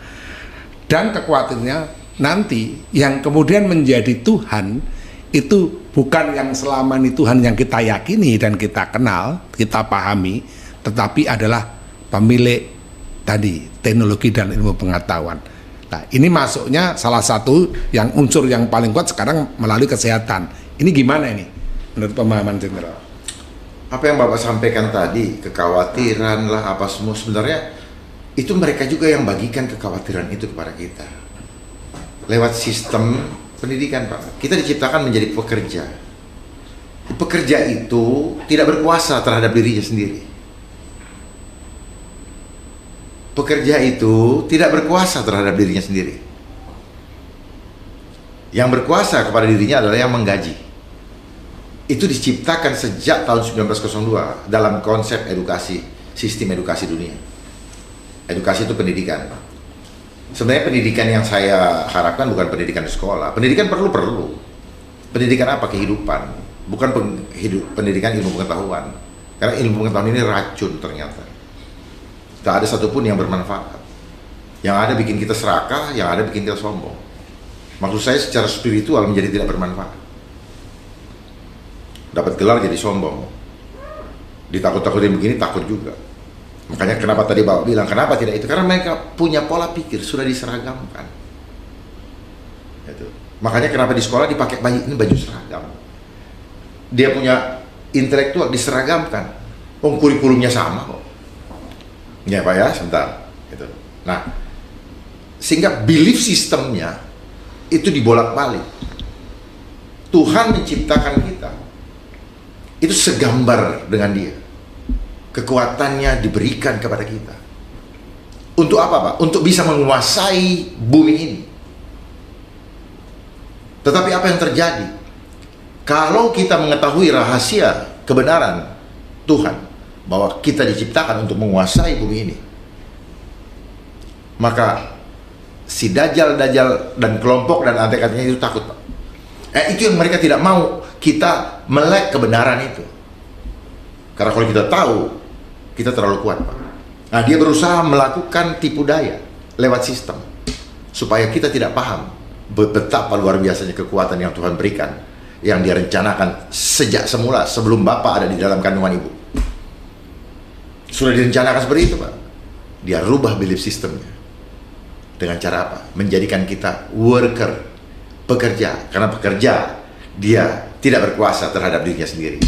Dan kekhawatirannya nanti yang kemudian menjadi Tuhan itu bukan yang selama ini Tuhan yang kita yakini dan kita kenal, kita pahami, tetapi adalah pemilik tadi teknologi dan ilmu pengetahuan. Nah, ini masuknya salah satu yang unsur yang paling kuat sekarang melalui kesehatan. Ini gimana ini menurut pemahaman Jenderal? Apa yang Bapak sampaikan tadi, kekhawatiran lah apa semua, sebenarnya itu mereka juga yang bagikan kekhawatiran itu kepada kita. Lewat sistem pendidikan, Pak. Kita diciptakan menjadi pekerja. Pekerja itu tidak berkuasa terhadap dirinya sendiri. Pekerja itu tidak berkuasa terhadap dirinya sendiri. Yang berkuasa kepada dirinya adalah yang menggaji. Itu diciptakan sejak tahun 1902 dalam konsep edukasi, sistem edukasi dunia. Edukasi itu pendidikan. Sebenarnya pendidikan yang saya harapkan bukan pendidikan di sekolah. Pendidikan perlu. Pendidikan apa? Kehidupan. Bukan pendidikan ilmu pengetahuan. Karena ilmu pengetahuan ini racun ternyata. Tak ada satupun yang bermanfaat. Yang ada bikin kita serakah, yang ada bikin kita sombong. Maksud saya secara spiritual menjadi tidak bermanfaat. Dapat gelar jadi sombong, ditakut-takutin begini takut juga. Makanya kenapa tadi Bapak bilang kenapa tidak itu, karena mereka punya pola pikir sudah diseragamkan itu. Makanya kenapa di sekolah dipakai baju seragam, dia punya intelektual diseragamkan. Kurikulumnya sama kok ya Pak ya, sebentar gitu. Nah, sehingga belief sistemnya itu dibolak-balik. Tuhan menciptakan kita itu segambar dengan dia. Kekuatannya diberikan kepada kita. Untuk apa, Pak? Untuk bisa menguasai bumi ini. Tetapi apa yang terjadi? Kalau kita mengetahui rahasia kebenaran Tuhan, bahwa kita diciptakan untuk menguasai bumi ini, maka si Dajjal dan kelompok dan antek-anteknya itu takut, Pak. Itu yang mereka tidak mau kita melek kebenaran itu. Karena kalau kita tahu, kita terlalu kuat, Pak. Nah, dia berusaha melakukan tipu daya lewat sistem supaya kita tidak paham betapa luar biasanya kekuatan yang Tuhan berikan, yang dia rencanakan sejak semula sebelum Bapak ada di dalam kandungan Ibu. Sudah direncanakan seperti itu, Pak. Dia rubah belief sistemnya. Dengan cara apa? Menjadikan kita worker, pekerja. Karena pekerja, dia tidak berkuasa terhadap dirinya sendiri.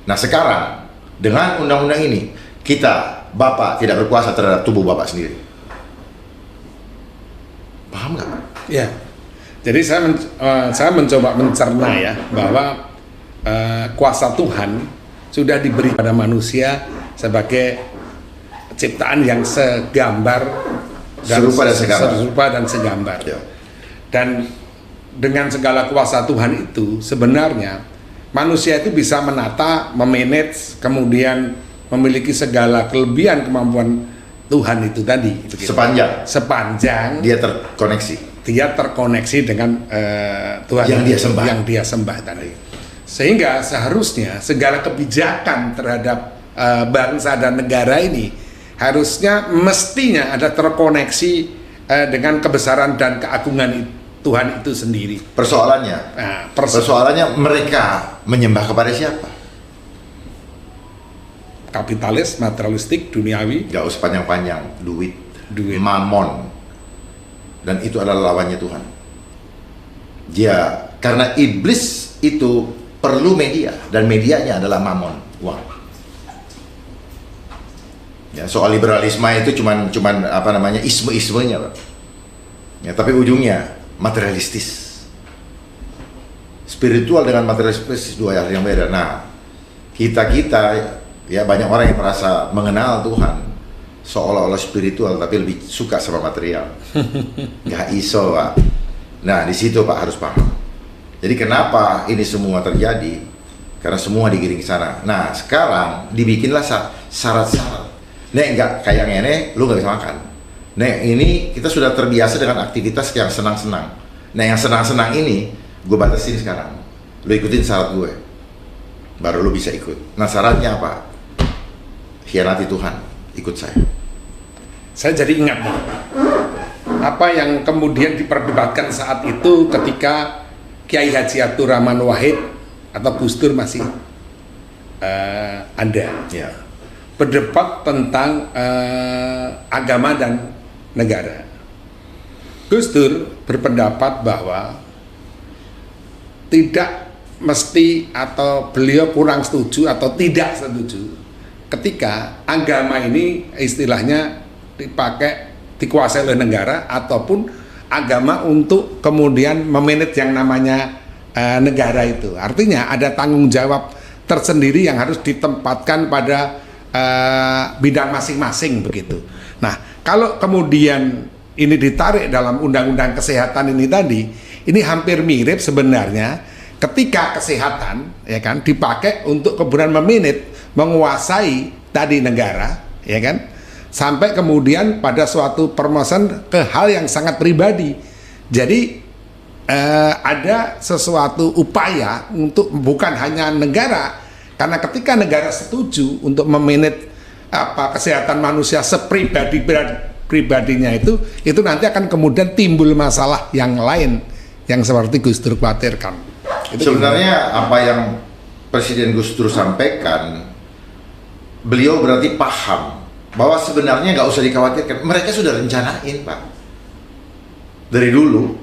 Nah sekarang, dengan undang-undang ini, kita, Bapak, tidak berkuasa terhadap tubuh Bapak sendiri. Paham nggak, Pak? Ya, jadi saya mencoba mencerna ya, bahwa kuasa Tuhan sudah diberi pada manusia sebagai ciptaan yang segambar dan serupa dan segambar. Ya. Dan dengan segala kuasa Tuhan itu sebenarnya manusia itu bisa menata, memanage, kemudian memiliki segala kelebihan kemampuan Tuhan itu tadi. Begitu. Sepanjang dia terkoneksi dengan Tuhan yang dia sembah tadi. Sehingga seharusnya segala kebijakan terhadap bangsa dan negara ini harusnya mestinya ada terkoneksi dengan kebesaran dan keagungan Tuhan itu sendiri. Persoalannya mereka menyembah kepada siapa? Kapitalis, materialistik, duniawi. Gak usah panjang-panjang, duit, mamon, dan itu adalah lawannya Tuhan. Karena iblis itu perlu media, dan medianya adalah mamon, uang. Ya, soal liberalisme itu cuman isme-ismenya, Pak. Ya, tapi ujungnya materialistis. Spiritual dengan materialistis dua hal yang beda. Nah, kita ya banyak orang yang merasa mengenal Tuhan seolah-olah spiritual tapi lebih suka sama material. Gak iso, Pak. Nah, di situ Pak harus paham. Jadi kenapa ini semua terjadi? Karena semua digiring ke sana. Nah, sekarang dibikinlah syarat-syarat. Nek enggak kayak ngene, lu gak bisa makan. Nek ini kita sudah terbiasa dengan aktivitas yang senang-senang. Nah, yang senang-senang ini gue batasin sekarang. Lu ikutin syarat gue, baru lu bisa ikut. Nah, syaratnya apa? Hianati Tuhan, ikut saya. Saya jadi ingat apa yang kemudian diperdebatkan saat itu ketika Kiai Haji Abdur Rahman Wahid atau Gus Dur masih ada. Ya. Berdebat tentang agama dan negara. Gus Dur berpendapat bahwa tidak mesti atau beliau kurang setuju atau tidak setuju ketika agama ini istilahnya dikuasai oleh negara ataupun agama untuk kemudian memanage yang namanya negara itu. Artinya ada tanggung jawab tersendiri yang harus ditempatkan pada bidang masing-masing begitu. Nah, kalau kemudian ini ditarik dalam undang-undang kesehatan ini tadi, ini hampir mirip sebenarnya ketika kesehatan ya kan dipakai untuk kemudian memanage, menguasai tadi negara, ya kan, sampai kemudian pada suatu permasalahan ke hal yang sangat pribadi. Jadi ada sesuatu upaya untuk bukan hanya negara, karena ketika negara setuju untuk memanage kesehatan manusia pribadinya itu nanti akan kemudian timbul masalah yang lain yang seperti Gus Dur khawatirkan. Sebenarnya apa yang Presiden Gus Dur sampaikan, beliau berarti paham bahwa sebenarnya nggak usah dikhawatirkan, mereka sudah rencanain, Pak, dari dulu.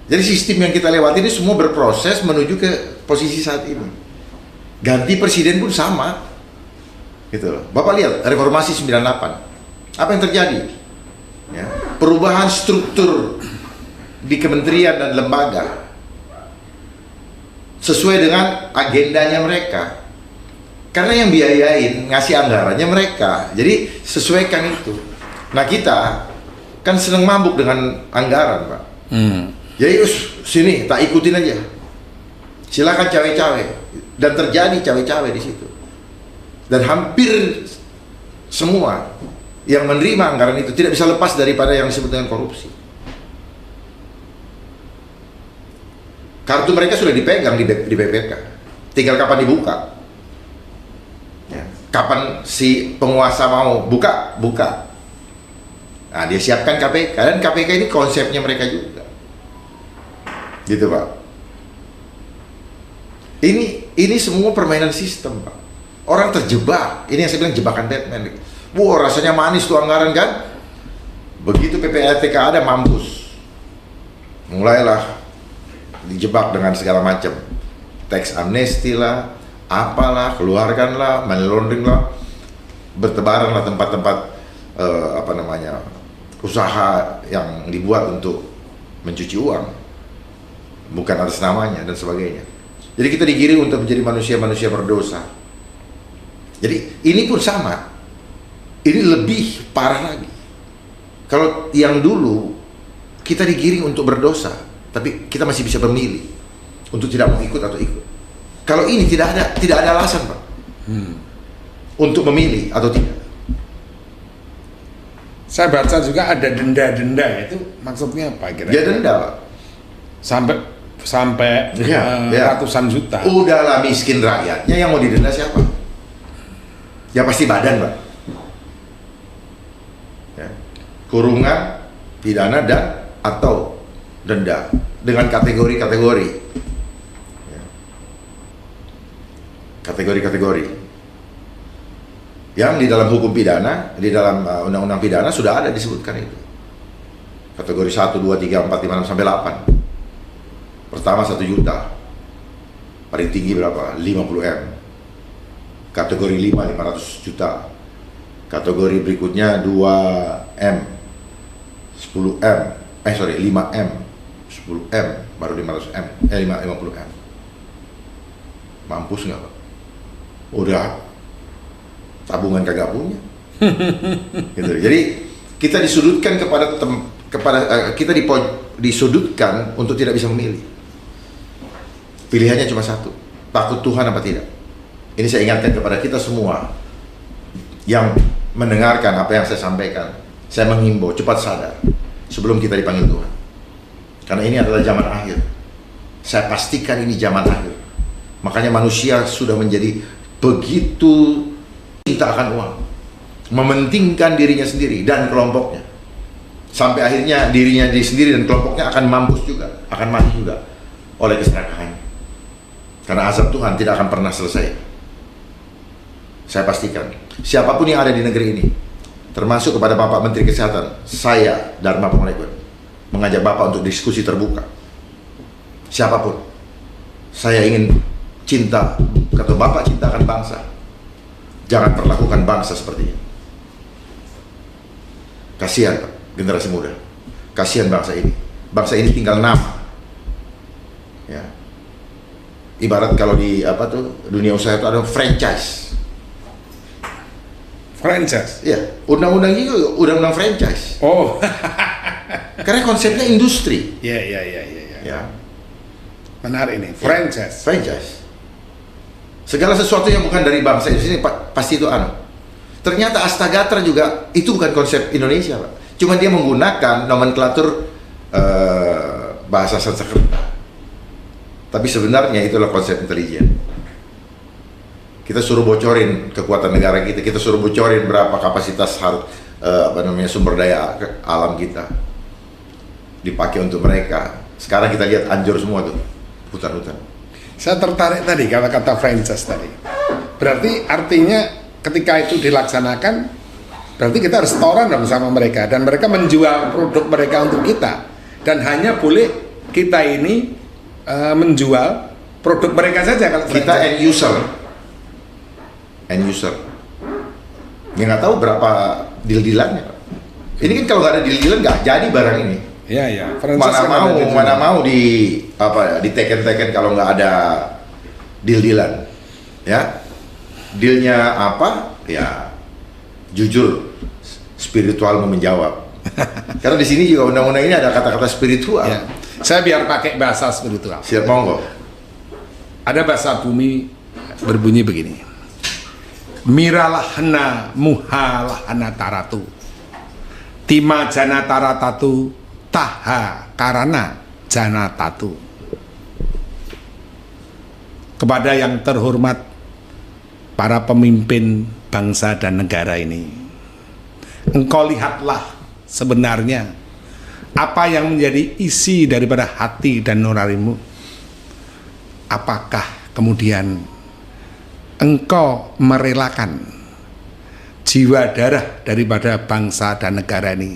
Jadi sistem yang kita lewati ini semua berproses menuju ke posisi saat ini. Ganti presiden pun sama, gitu loh. Bapak lihat reformasi 98, apa yang terjadi? Ya, perubahan struktur di kementerian dan lembaga sesuai dengan agendanya mereka. Karena yang biayain, ngasih anggarannya mereka. Jadi sesuaikan itu. Nah, kita kan seneng mabuk dengan anggaran, Pak. Jadi sini tak ikutin aja. Silakan cawe-cawe. Dan terjadi cawe-cawe di situ. Dan hampir semua yang menerima anggaran itu tidak bisa lepas daripada yang disebut dengan korupsi. Kartu mereka sudah dipegang di BPK. Tinggal kapan dibuka. Ya. Kapan si penguasa mau buka. Nah, dia siapkan KPK, dan KPK ini konsepnya mereka juga. Gitu, Pak. Ini semua permainan sistem, Pak. Orang terjebak. Ini yang saya bilang jebakan Batman. Wah, rasanya manis tuh anggaran kan. Begitu PPATK ada, mampus. Mulailah dijebak dengan segala macam. Tax amnesty lah, apalah, keluarkanlah, money laundering lah, bertebaran lah tempat-tempat usaha yang dibuat untuk mencuci uang, bukan atas namanya dan sebagainya. Jadi kita digiring untuk menjadi manusia-manusia berdosa. Jadi ini pun sama, ini lebih parah lagi. Kalau yang dulu kita digiring untuk berdosa, tapi kita masih bisa memilih untuk tidak mau ikut atau ikut. Kalau ini tidak ada alasan, Pak, untuk memilih atau tidak. Saya baca juga ada denda-denda, itu maksudnya apa kira-kira? Dia denda, Pak. Sampai ratusan juta. Udahlah, miskin rakyatnya, yang mau didenda siapa? Ya pasti badan, Pak. Ya. Kurungan, pidana, dan atau denda dengan kategori-kategori. Ya. Kategori-kategori. Yang di dalam hukum pidana, di dalam undang-undang pidana sudah ada disebutkan itu. Kategori 1, 2, 3, 4, 5, 6, sampai 8. Pertama 1 juta. Paling tinggi berapa? 50 M. Kategori 5, 500 juta. Kategori berikutnya 2 M. 10 M. 5 M. 10 M. Baru 500 M. 50 M. Mampus nggak, Pak? Udah tabungan kagak punya. Gitu. Jadi kita disudutkan kita disudutkan untuk tidak bisa memilih. Pilihannya cuma satu, takut Tuhan apa tidak. Ini saya ingatkan kepada kita semua yang mendengarkan apa yang saya sampaikan. Saya menghimbau, cepat sadar sebelum kita dipanggil Tuhan. Karena ini adalah zaman akhir. Saya pastikan ini zaman akhir. Makanya manusia sudah menjadi begitu cinta akan uang, mementingkan dirinya sendiri dan kelompoknya, sampai akhirnya dirinya sendiri dan kelompoknya akan mampus juga, akan mati juga oleh keserakahannya. Karena azab Tuhan tidak akan pernah selesai. Saya pastikan, siapapun yang ada di negeri ini, termasuk kepada Bapak Menteri Kesehatan, saya Dharma Panguragan mengajak Bapak untuk diskusi terbuka. Siapapun, saya ingin cinta, kata Bapak cintakan bangsa. Jangan perlakukan bangsa seperti ini. Kasihan, Pak, generasi muda. Kasihan bangsa ini. Bangsa ini tinggal nama. Ya. Ibarat kalau di dunia usaha itu ada franchise. Franchise. Ya, undang-undang itu undang-undang franchise. Oh. Karena konsepnya industri. Ya. Ya. Menarik ini, franchise. Franchise. Segala sesuatu yang bukan dari bangsa Indonesia pasti itu Ternyata Astagatra juga itu bukan konsep Indonesia, Pak. Cuma dia menggunakan nomenklatur bahasa Sanskerta. Tapi sebenarnya itulah konsep intelijen. Kita suruh bocorin kekuatan negara kita suruh bocorin berapa kapasitas sumber daya alam kita dipakai untuk mereka. Sekarang kita lihat hancur semua tuh hutan-hutan. Saya tertarik tadi kata-kata franchise tadi. Berarti artinya ketika itu dilaksanakan, berarti kita harus setoran dong sama mereka, dan mereka menjual produk mereka untuk kita, dan hanya boleh kita ini menjual produk mereka saja kalau kita end user. Ya nggak tahu berapa deal-dealannya. Ini kan kalau nggak ada deal-dealan nggak jadi barang ini. Ya. Mana mau diteken-teken kalau nggak ada deal-dealan. Ya, dealnya apa? Ya, jujur, spiritual mau menjawab. Karena di sini juga undang-undang ini ada kata-kata spiritual. Ya. Saya biar pakai bahasa spiritual. Siap, monggo. Ada bahasa bumi berbunyi begini. Miralahana muhalahana taratu. Tima jana taratatu taha karana jana tatu. Kepada yang terhormat para pemimpin bangsa dan negara ini, engkau lihatlah sebenarnya apa yang menjadi isi daripada hati dan nuranimu. Apakah kemudian engkau merelakan jiwa darah daripada bangsa dan negara ini,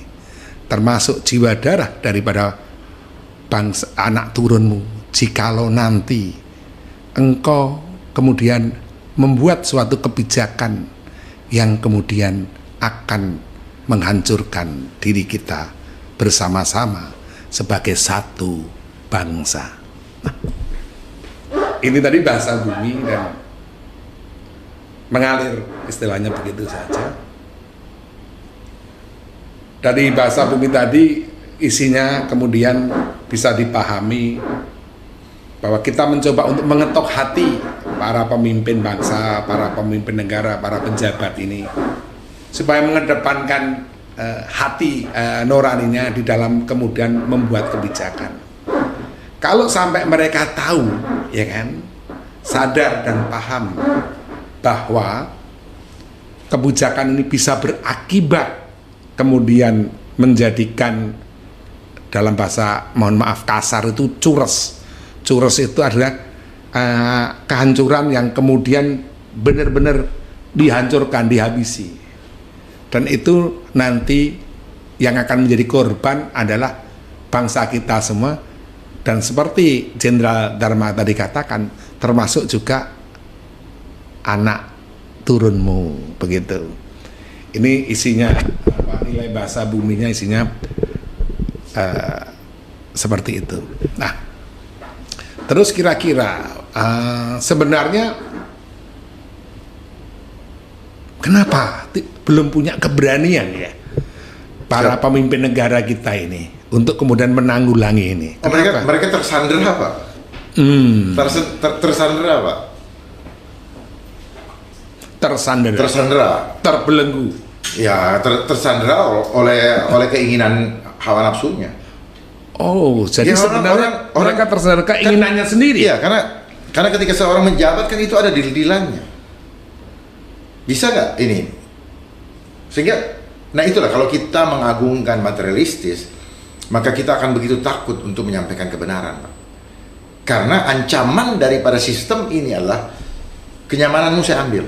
termasuk jiwa darah daripada bangsa anak turunmu, jikalau nanti engkau kemudian membuat suatu kebijakan yang kemudian akan menghancurkan diri kita bersama-sama sebagai satu bangsa. Nah, ini tadi bahasa bumi dan mengalir, istilahnya begitu saja. Dari bahasa bumi tadi isinya kemudian bisa dipahami bahwa kita mencoba untuk mengetok hati para pemimpin bangsa, para pemimpin negara, para pejabat ini supaya mengedepankan hati nuraninya di dalam kemudian membuat kebijakan. Kalau sampai mereka tahu, ya kan, sadar dan paham bahwa kebijakan ini bisa berakibat kemudian menjadikan, dalam bahasa mohon maaf kasar itu, cures. Cures itu adalah kehancuran yang kemudian benar-benar dihancurkan, dihabisi. Dan itu nanti yang akan menjadi korban adalah bangsa kita semua. Dan seperti Jenderal Dharma tadi katakan, termasuk juga anak turunmu, begitu. Ini isinya, nilai bahasa buminya isinya seperti itu. Nah, terus kira-kira sebenarnya kenapa belum punya keberanian ya para pemimpin negara kita ini untuk kemudian menanggulangi ini? Mereka tersandera apa? Tersandera apa? Tersandera. Terbelenggu. Ya, tersandera oleh keinginan hawa nafsunya. Oh, jadi ya, sebenarnya mereka tersandera keinginannya sendiri. Iya, karena ketika seorang menjabat kan itu ada deal-dealannya. Bisa nggak ini? Sehingga, nah itulah kalau kita mengagungkan materialistis, maka kita akan begitu takut untuk menyampaikan kebenaran, Pak. Karena ancaman daripada sistem ini adalah kenyamananmu saya ambil.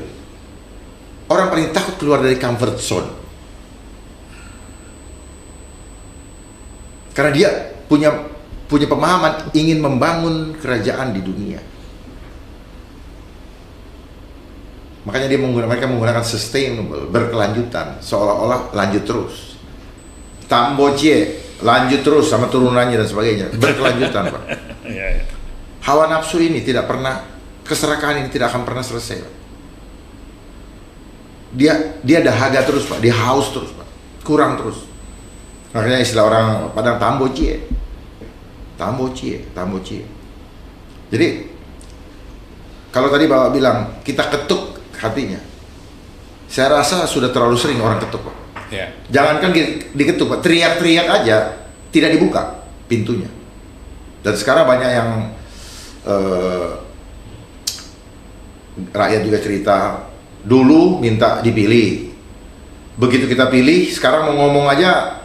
Orang paling takut keluar dari comfort zone. Karena dia punya pemahaman ingin membangun kerajaan di dunia. Makanya mereka menggunakan sustainable, berkelanjutan, seolah-olah lanjut terus. Tambocie, lanjut terus sama turunannya dan sebagainya, berkelanjutan, Pak. Hawa nafsu ini tidak pernah, keserakahan ini tidak akan pernah selesai, Pak. Dia dahaga terus, Pak, dia haus terus, Pak, kurang terus. Makanya istilah orang Padang tambocie. Jadi kalau tadi Bapak bilang kita ketuk hatinya, saya rasa sudah terlalu sering orang ketuk, Pak. Yeah. Jangankan diketuk, Pak, teriak-teriak aja tidak dibuka pintunya. Dan sekarang banyak yang rakyat juga cerita, dulu minta dipilih, begitu kita pilih, sekarang mau ngomong aja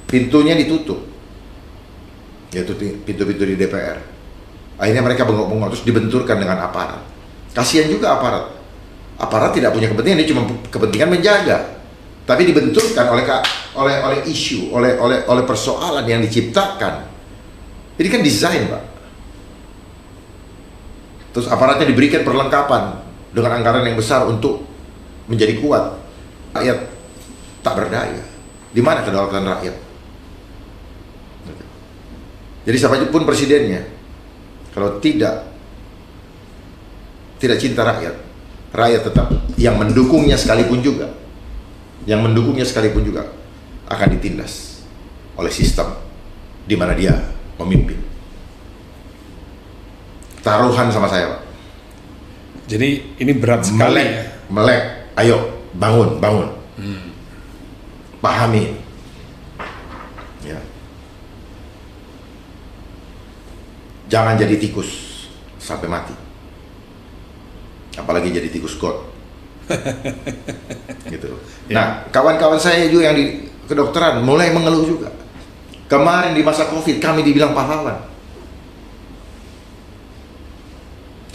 pintunya ditutup, yaitu pintu-pintu di DPR. Akhirnya mereka bengok-bengok, terus dibenturkan dengan aparat. Kasihan juga aparat tidak punya kepentingan, dia cuma kepentingan menjaga, tapi dibenturkan oleh isu, oleh persoalan yang diciptakan. Ini kan desain, Pak. Terus aparatnya diberikan perlengkapan dengan anggaran yang besar untuk menjadi kuat. Rakyat tak berdaya. Di mana kedaulatan rakyat? Jadi siapa pun presidennya, kalau tidak cinta rakyat tetap yang mendukungnya sekalipun juga akan ditindas oleh sistem di mana dia memimpin. Taruhan sama saya, Pak. Jadi ini berat sekali. Melek. Ayo bangun. Pahami. Ya. Jangan jadi tikus sampai mati. Apalagi jadi tikus God. Gitu. Ya. Nah, kawan-kawan saya juga yang di kedokteran mulai mengeluh juga. Kemarin di masa Covid kami dibilang pahlawan.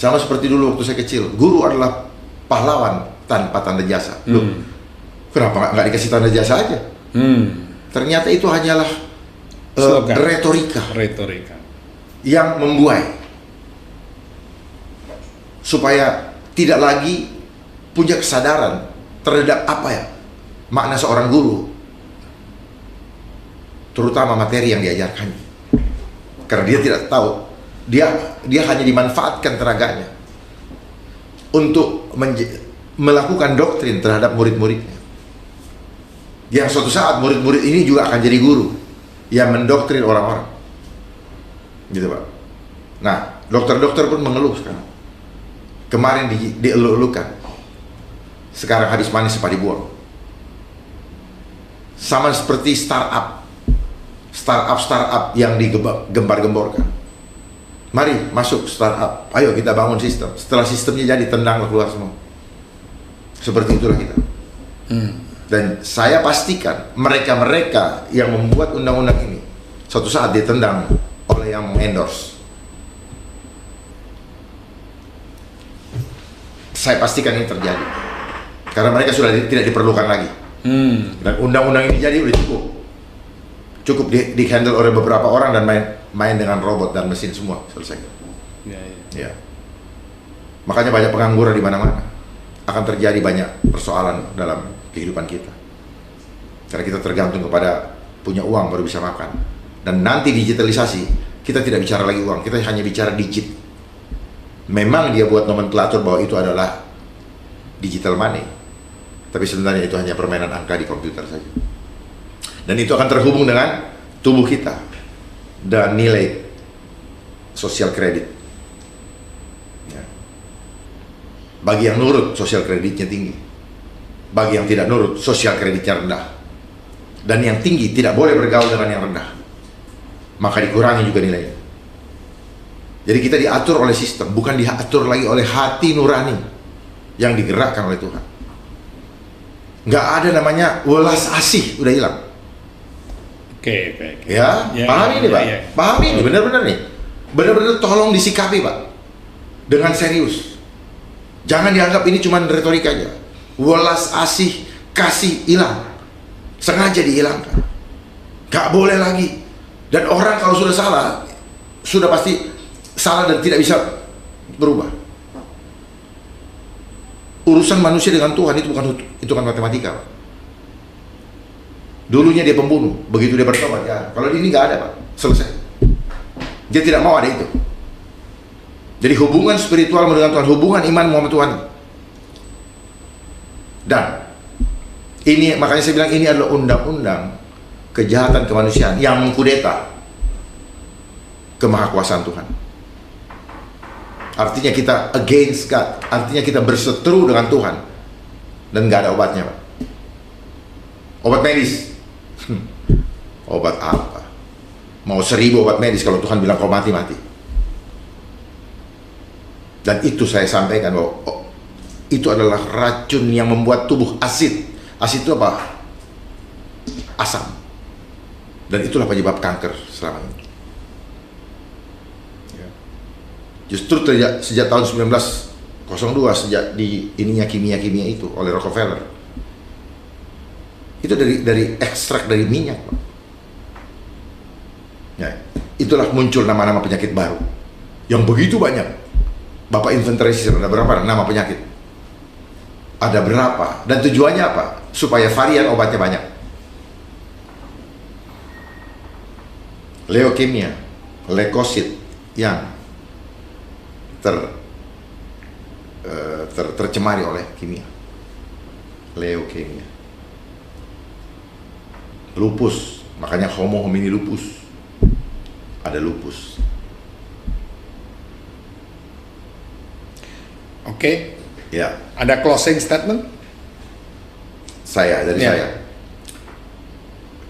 Sama seperti dulu waktu saya kecil, guru adalah pahlawan tanpa tanda jasa. Loh, kenapa nggak dikasih tanda jasa aja? Ternyata itu hanyalah retorika yang membuai supaya tidak lagi punya kesadaran terhadap apa ya makna seorang guru, terutama materi yang diajarkannya, karena dia tidak tahu. Dia hanya dimanfaatkan tenaganya untuk melakukan doktrin terhadap murid-muridnya, yang suatu saat murid-murid ini juga akan jadi guru. yang mendoktrin orang-orang. Gitu Pak. Nah, dokter-dokter pun mengeluh sekarang. Kemarin dieluk-elukan. Sekarang habis manis cepat dibuang. Sama seperti startup yang digembar-gemborkan. Mari masuk startup, ayo kita bangun sistem. Setelah sistemnya jadi, tendang keluar semua. Seperti itulah kita. Dan saya pastikan mereka-mereka yang membuat undang-undang ini suatu saat ditendang oleh yang mengendorse. Saya pastikan ini terjadi karena mereka sudah tidak diperlukan lagi. Dan undang-undang ini jadi udah cukup di handle oleh beberapa orang dan main dengan robot dan mesin semua, selesai. Ya. Makanya banyak pengangguran di mana-mana. Akan terjadi banyak persoalan dalam kehidupan kita karena kita tergantung kepada punya uang baru bisa makan. Dan nanti digitalisasi, kita tidak bicara lagi uang, kita hanya bicara digit. Memang dia buat nomenklatur bahwa itu adalah digital money, tapi sebenarnya itu hanya permainan angka di komputer saja. Dan itu akan terhubung dengan tubuh kita dan nilai sosial kredit. Ya. Bagi yang nurut, sosial kreditnya tinggi. Bagi yang tidak nurut, sosial kreditnya rendah. Dan yang tinggi tidak boleh bergaul dengan yang rendah, maka dikurangi juga nilainya. Jadi kita diatur oleh sistem, bukan diatur lagi oleh hati nurani yang digerakkan oleh Tuhan. Nggak ada namanya welas asih, udah hilang. Oke. Ya, pahami ini Pak, pahami ini benar-benar nih, benar-benar tolong disikapi Pak, dengan serius. Jangan dianggap ini cuma retorika aja. Welas asih, kasih hilang, sengaja dihilangkan, nggak boleh lagi. Dan orang kalau sudah salah, sudah pasti salah dan tidak bisa berubah. Urusan manusia dengan Tuhan itu bukan hitungan matematika Pak. Dulunya dia pembunuh, begitu dia bertobat ya. Kalau ini nggak ada Pak, selesai. Dia tidak mau ada itu. Jadi hubungan spiritual dengan Tuhan, hubungan iman sama Tuhan. Dan ini makanya saya bilang ini adalah undang-undang kejahatan kemanusiaan yang mengkudeta kemahakuasaan Tuhan. Artinya kita against God, artinya kita berseteru dengan Tuhan dan nggak ada obatnya Pak. Obat medis, obat apa? Mau 1000 obat medis kalau Tuhan bilang kau mati. Dan itu saya sampaikan bahwa itu adalah racun yang membuat tubuh asid. Asid itu apa? Asam. Dan itulah penyebab kanker selama ini. Justru sejak tahun 1902, sejak di ininya kimia-kimia itu oleh Rockefeller, itu dari ekstrak dari minyak Pak. Ya, itulah muncul nama-nama penyakit baru yang begitu banyak. Bapak inventarisir ada berapa nama penyakit, ada berapa, dan tujuannya apa? Supaya varian obatnya banyak. Leukemia, leukosit yang tercemari oleh kimia. Leukemia, lupus, makanya homo homini lupus, ada lupus. Oke. Ya. Ada closing statement? Saya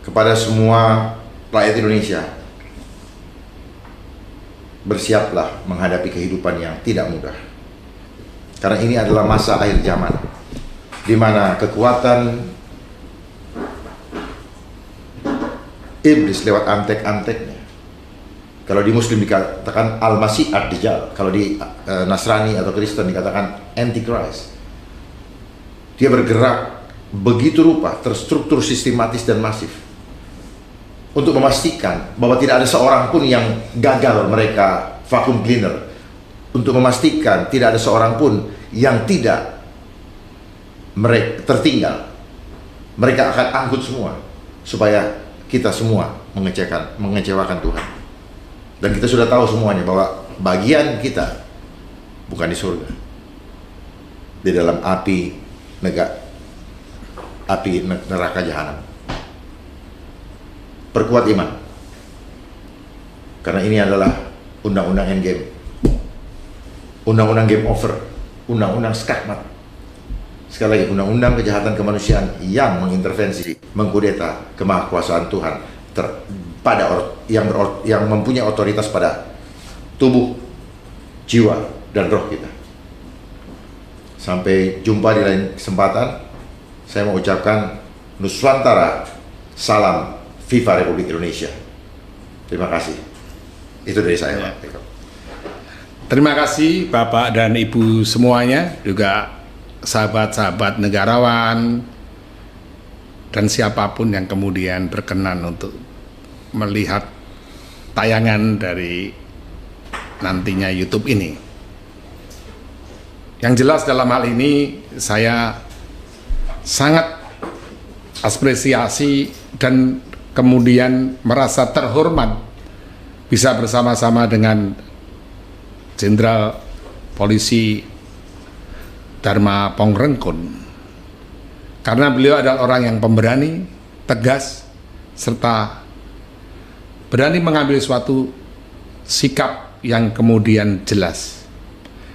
kepada semua rakyat Indonesia, bersiaplah menghadapi kehidupan yang tidak mudah. Karena ini adalah masa akhir zaman, di mana kekuatan iblis lewat antek-anteknya. Kalau di Muslim dikatakan Al-Masih Ad-Dajjal, kalau di Nasrani atau Kristen dikatakan Antichrist. Dia bergerak begitu rupa, terstruktur, sistematis dan masif, untuk memastikan bahwa tidak ada seorang pun yang gagal mereka vacuum cleaner, untuk memastikan tidak ada seorang pun yang tidak mereka tertinggal. Mereka akan angkut semua supaya kita semua mengecewakan Tuhan. Dan kita sudah tahu semuanya bahwa bagian kita bukan di surga, di dalam api neraka jahanam. Perkuat iman. Karena ini adalah undang-undang endgame, undang-undang game over, undang-undang skakmat. Sekali lagi, undang-undang kejahatan kemanusiaan yang mengintervensi, mengkudeta kemahakuasaan Tuhan yang mempunyai otoritas pada tubuh, jiwa, dan roh kita. Sampai jumpa di lain kesempatan. Saya mau ucapkan Nuswantara, salam FIFA Republik Indonesia. Terima kasih. Itu dari saya, Pak. Terima kasih Bapak dan Ibu semuanya, juga sahabat-sahabat negarawan, dan siapapun yang kemudian berkenan untuk melihat tayangan dari nantinya YouTube ini. Yang jelas dalam hal ini saya sangat apresiasi dan kemudian merasa terhormat bisa bersama-sama dengan Jenderal Polisi Dharma Pongrengkun, karena beliau adalah orang yang pemberani, tegas, serta berani mengambil suatu sikap yang kemudian jelas.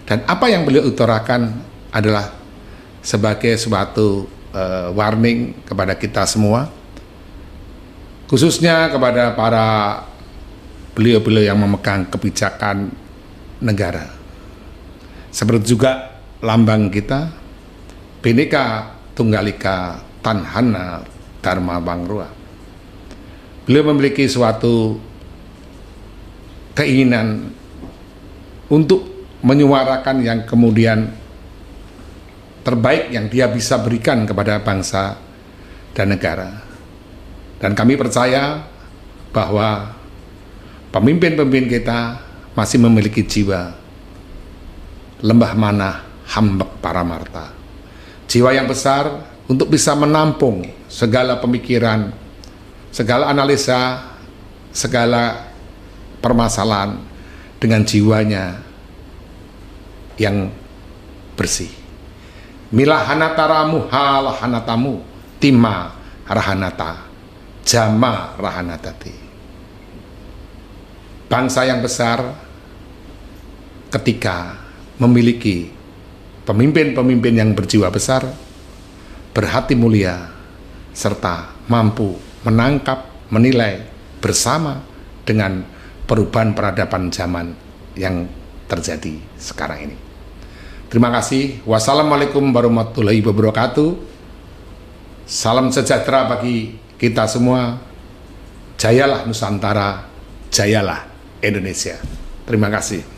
Dan apa yang beliau utarakan adalah sebagai suatu warning kepada kita semua, khususnya kepada para beliau-beliau yang memegang kebijakan negara. Seperti juga lambang kita, Bhinneka Tunggal Ika Tanhana Dharma Bangrua. Beliau memiliki suatu keinginan untuk menyuarakan yang kemudian terbaik yang dia bisa berikan kepada bangsa dan negara. Dan kami percaya bahwa pemimpin-pemimpin kita masih memiliki jiwa lembah manah hambek paramarta, jiwa yang besar untuk bisa menampung segala pemikiran, segala analisa, segala permasalahan dengan jiwanya yang bersih. Mila hanataramu halahanatamu tima rahanata jama rahanatati. Bangsa yang besar ketika memiliki pemimpin-pemimpin yang berjiwa besar, berhati mulia, serta mampu menangkap, menilai bersama dengan perubahan peradaban zaman yang terjadi sekarang ini. Terima kasih. Wassalamualaikum warahmatullahi wabarakatuh. Salam sejahtera bagi kita semua. Jayalah Nusantara, jayalah Indonesia. Terima kasih.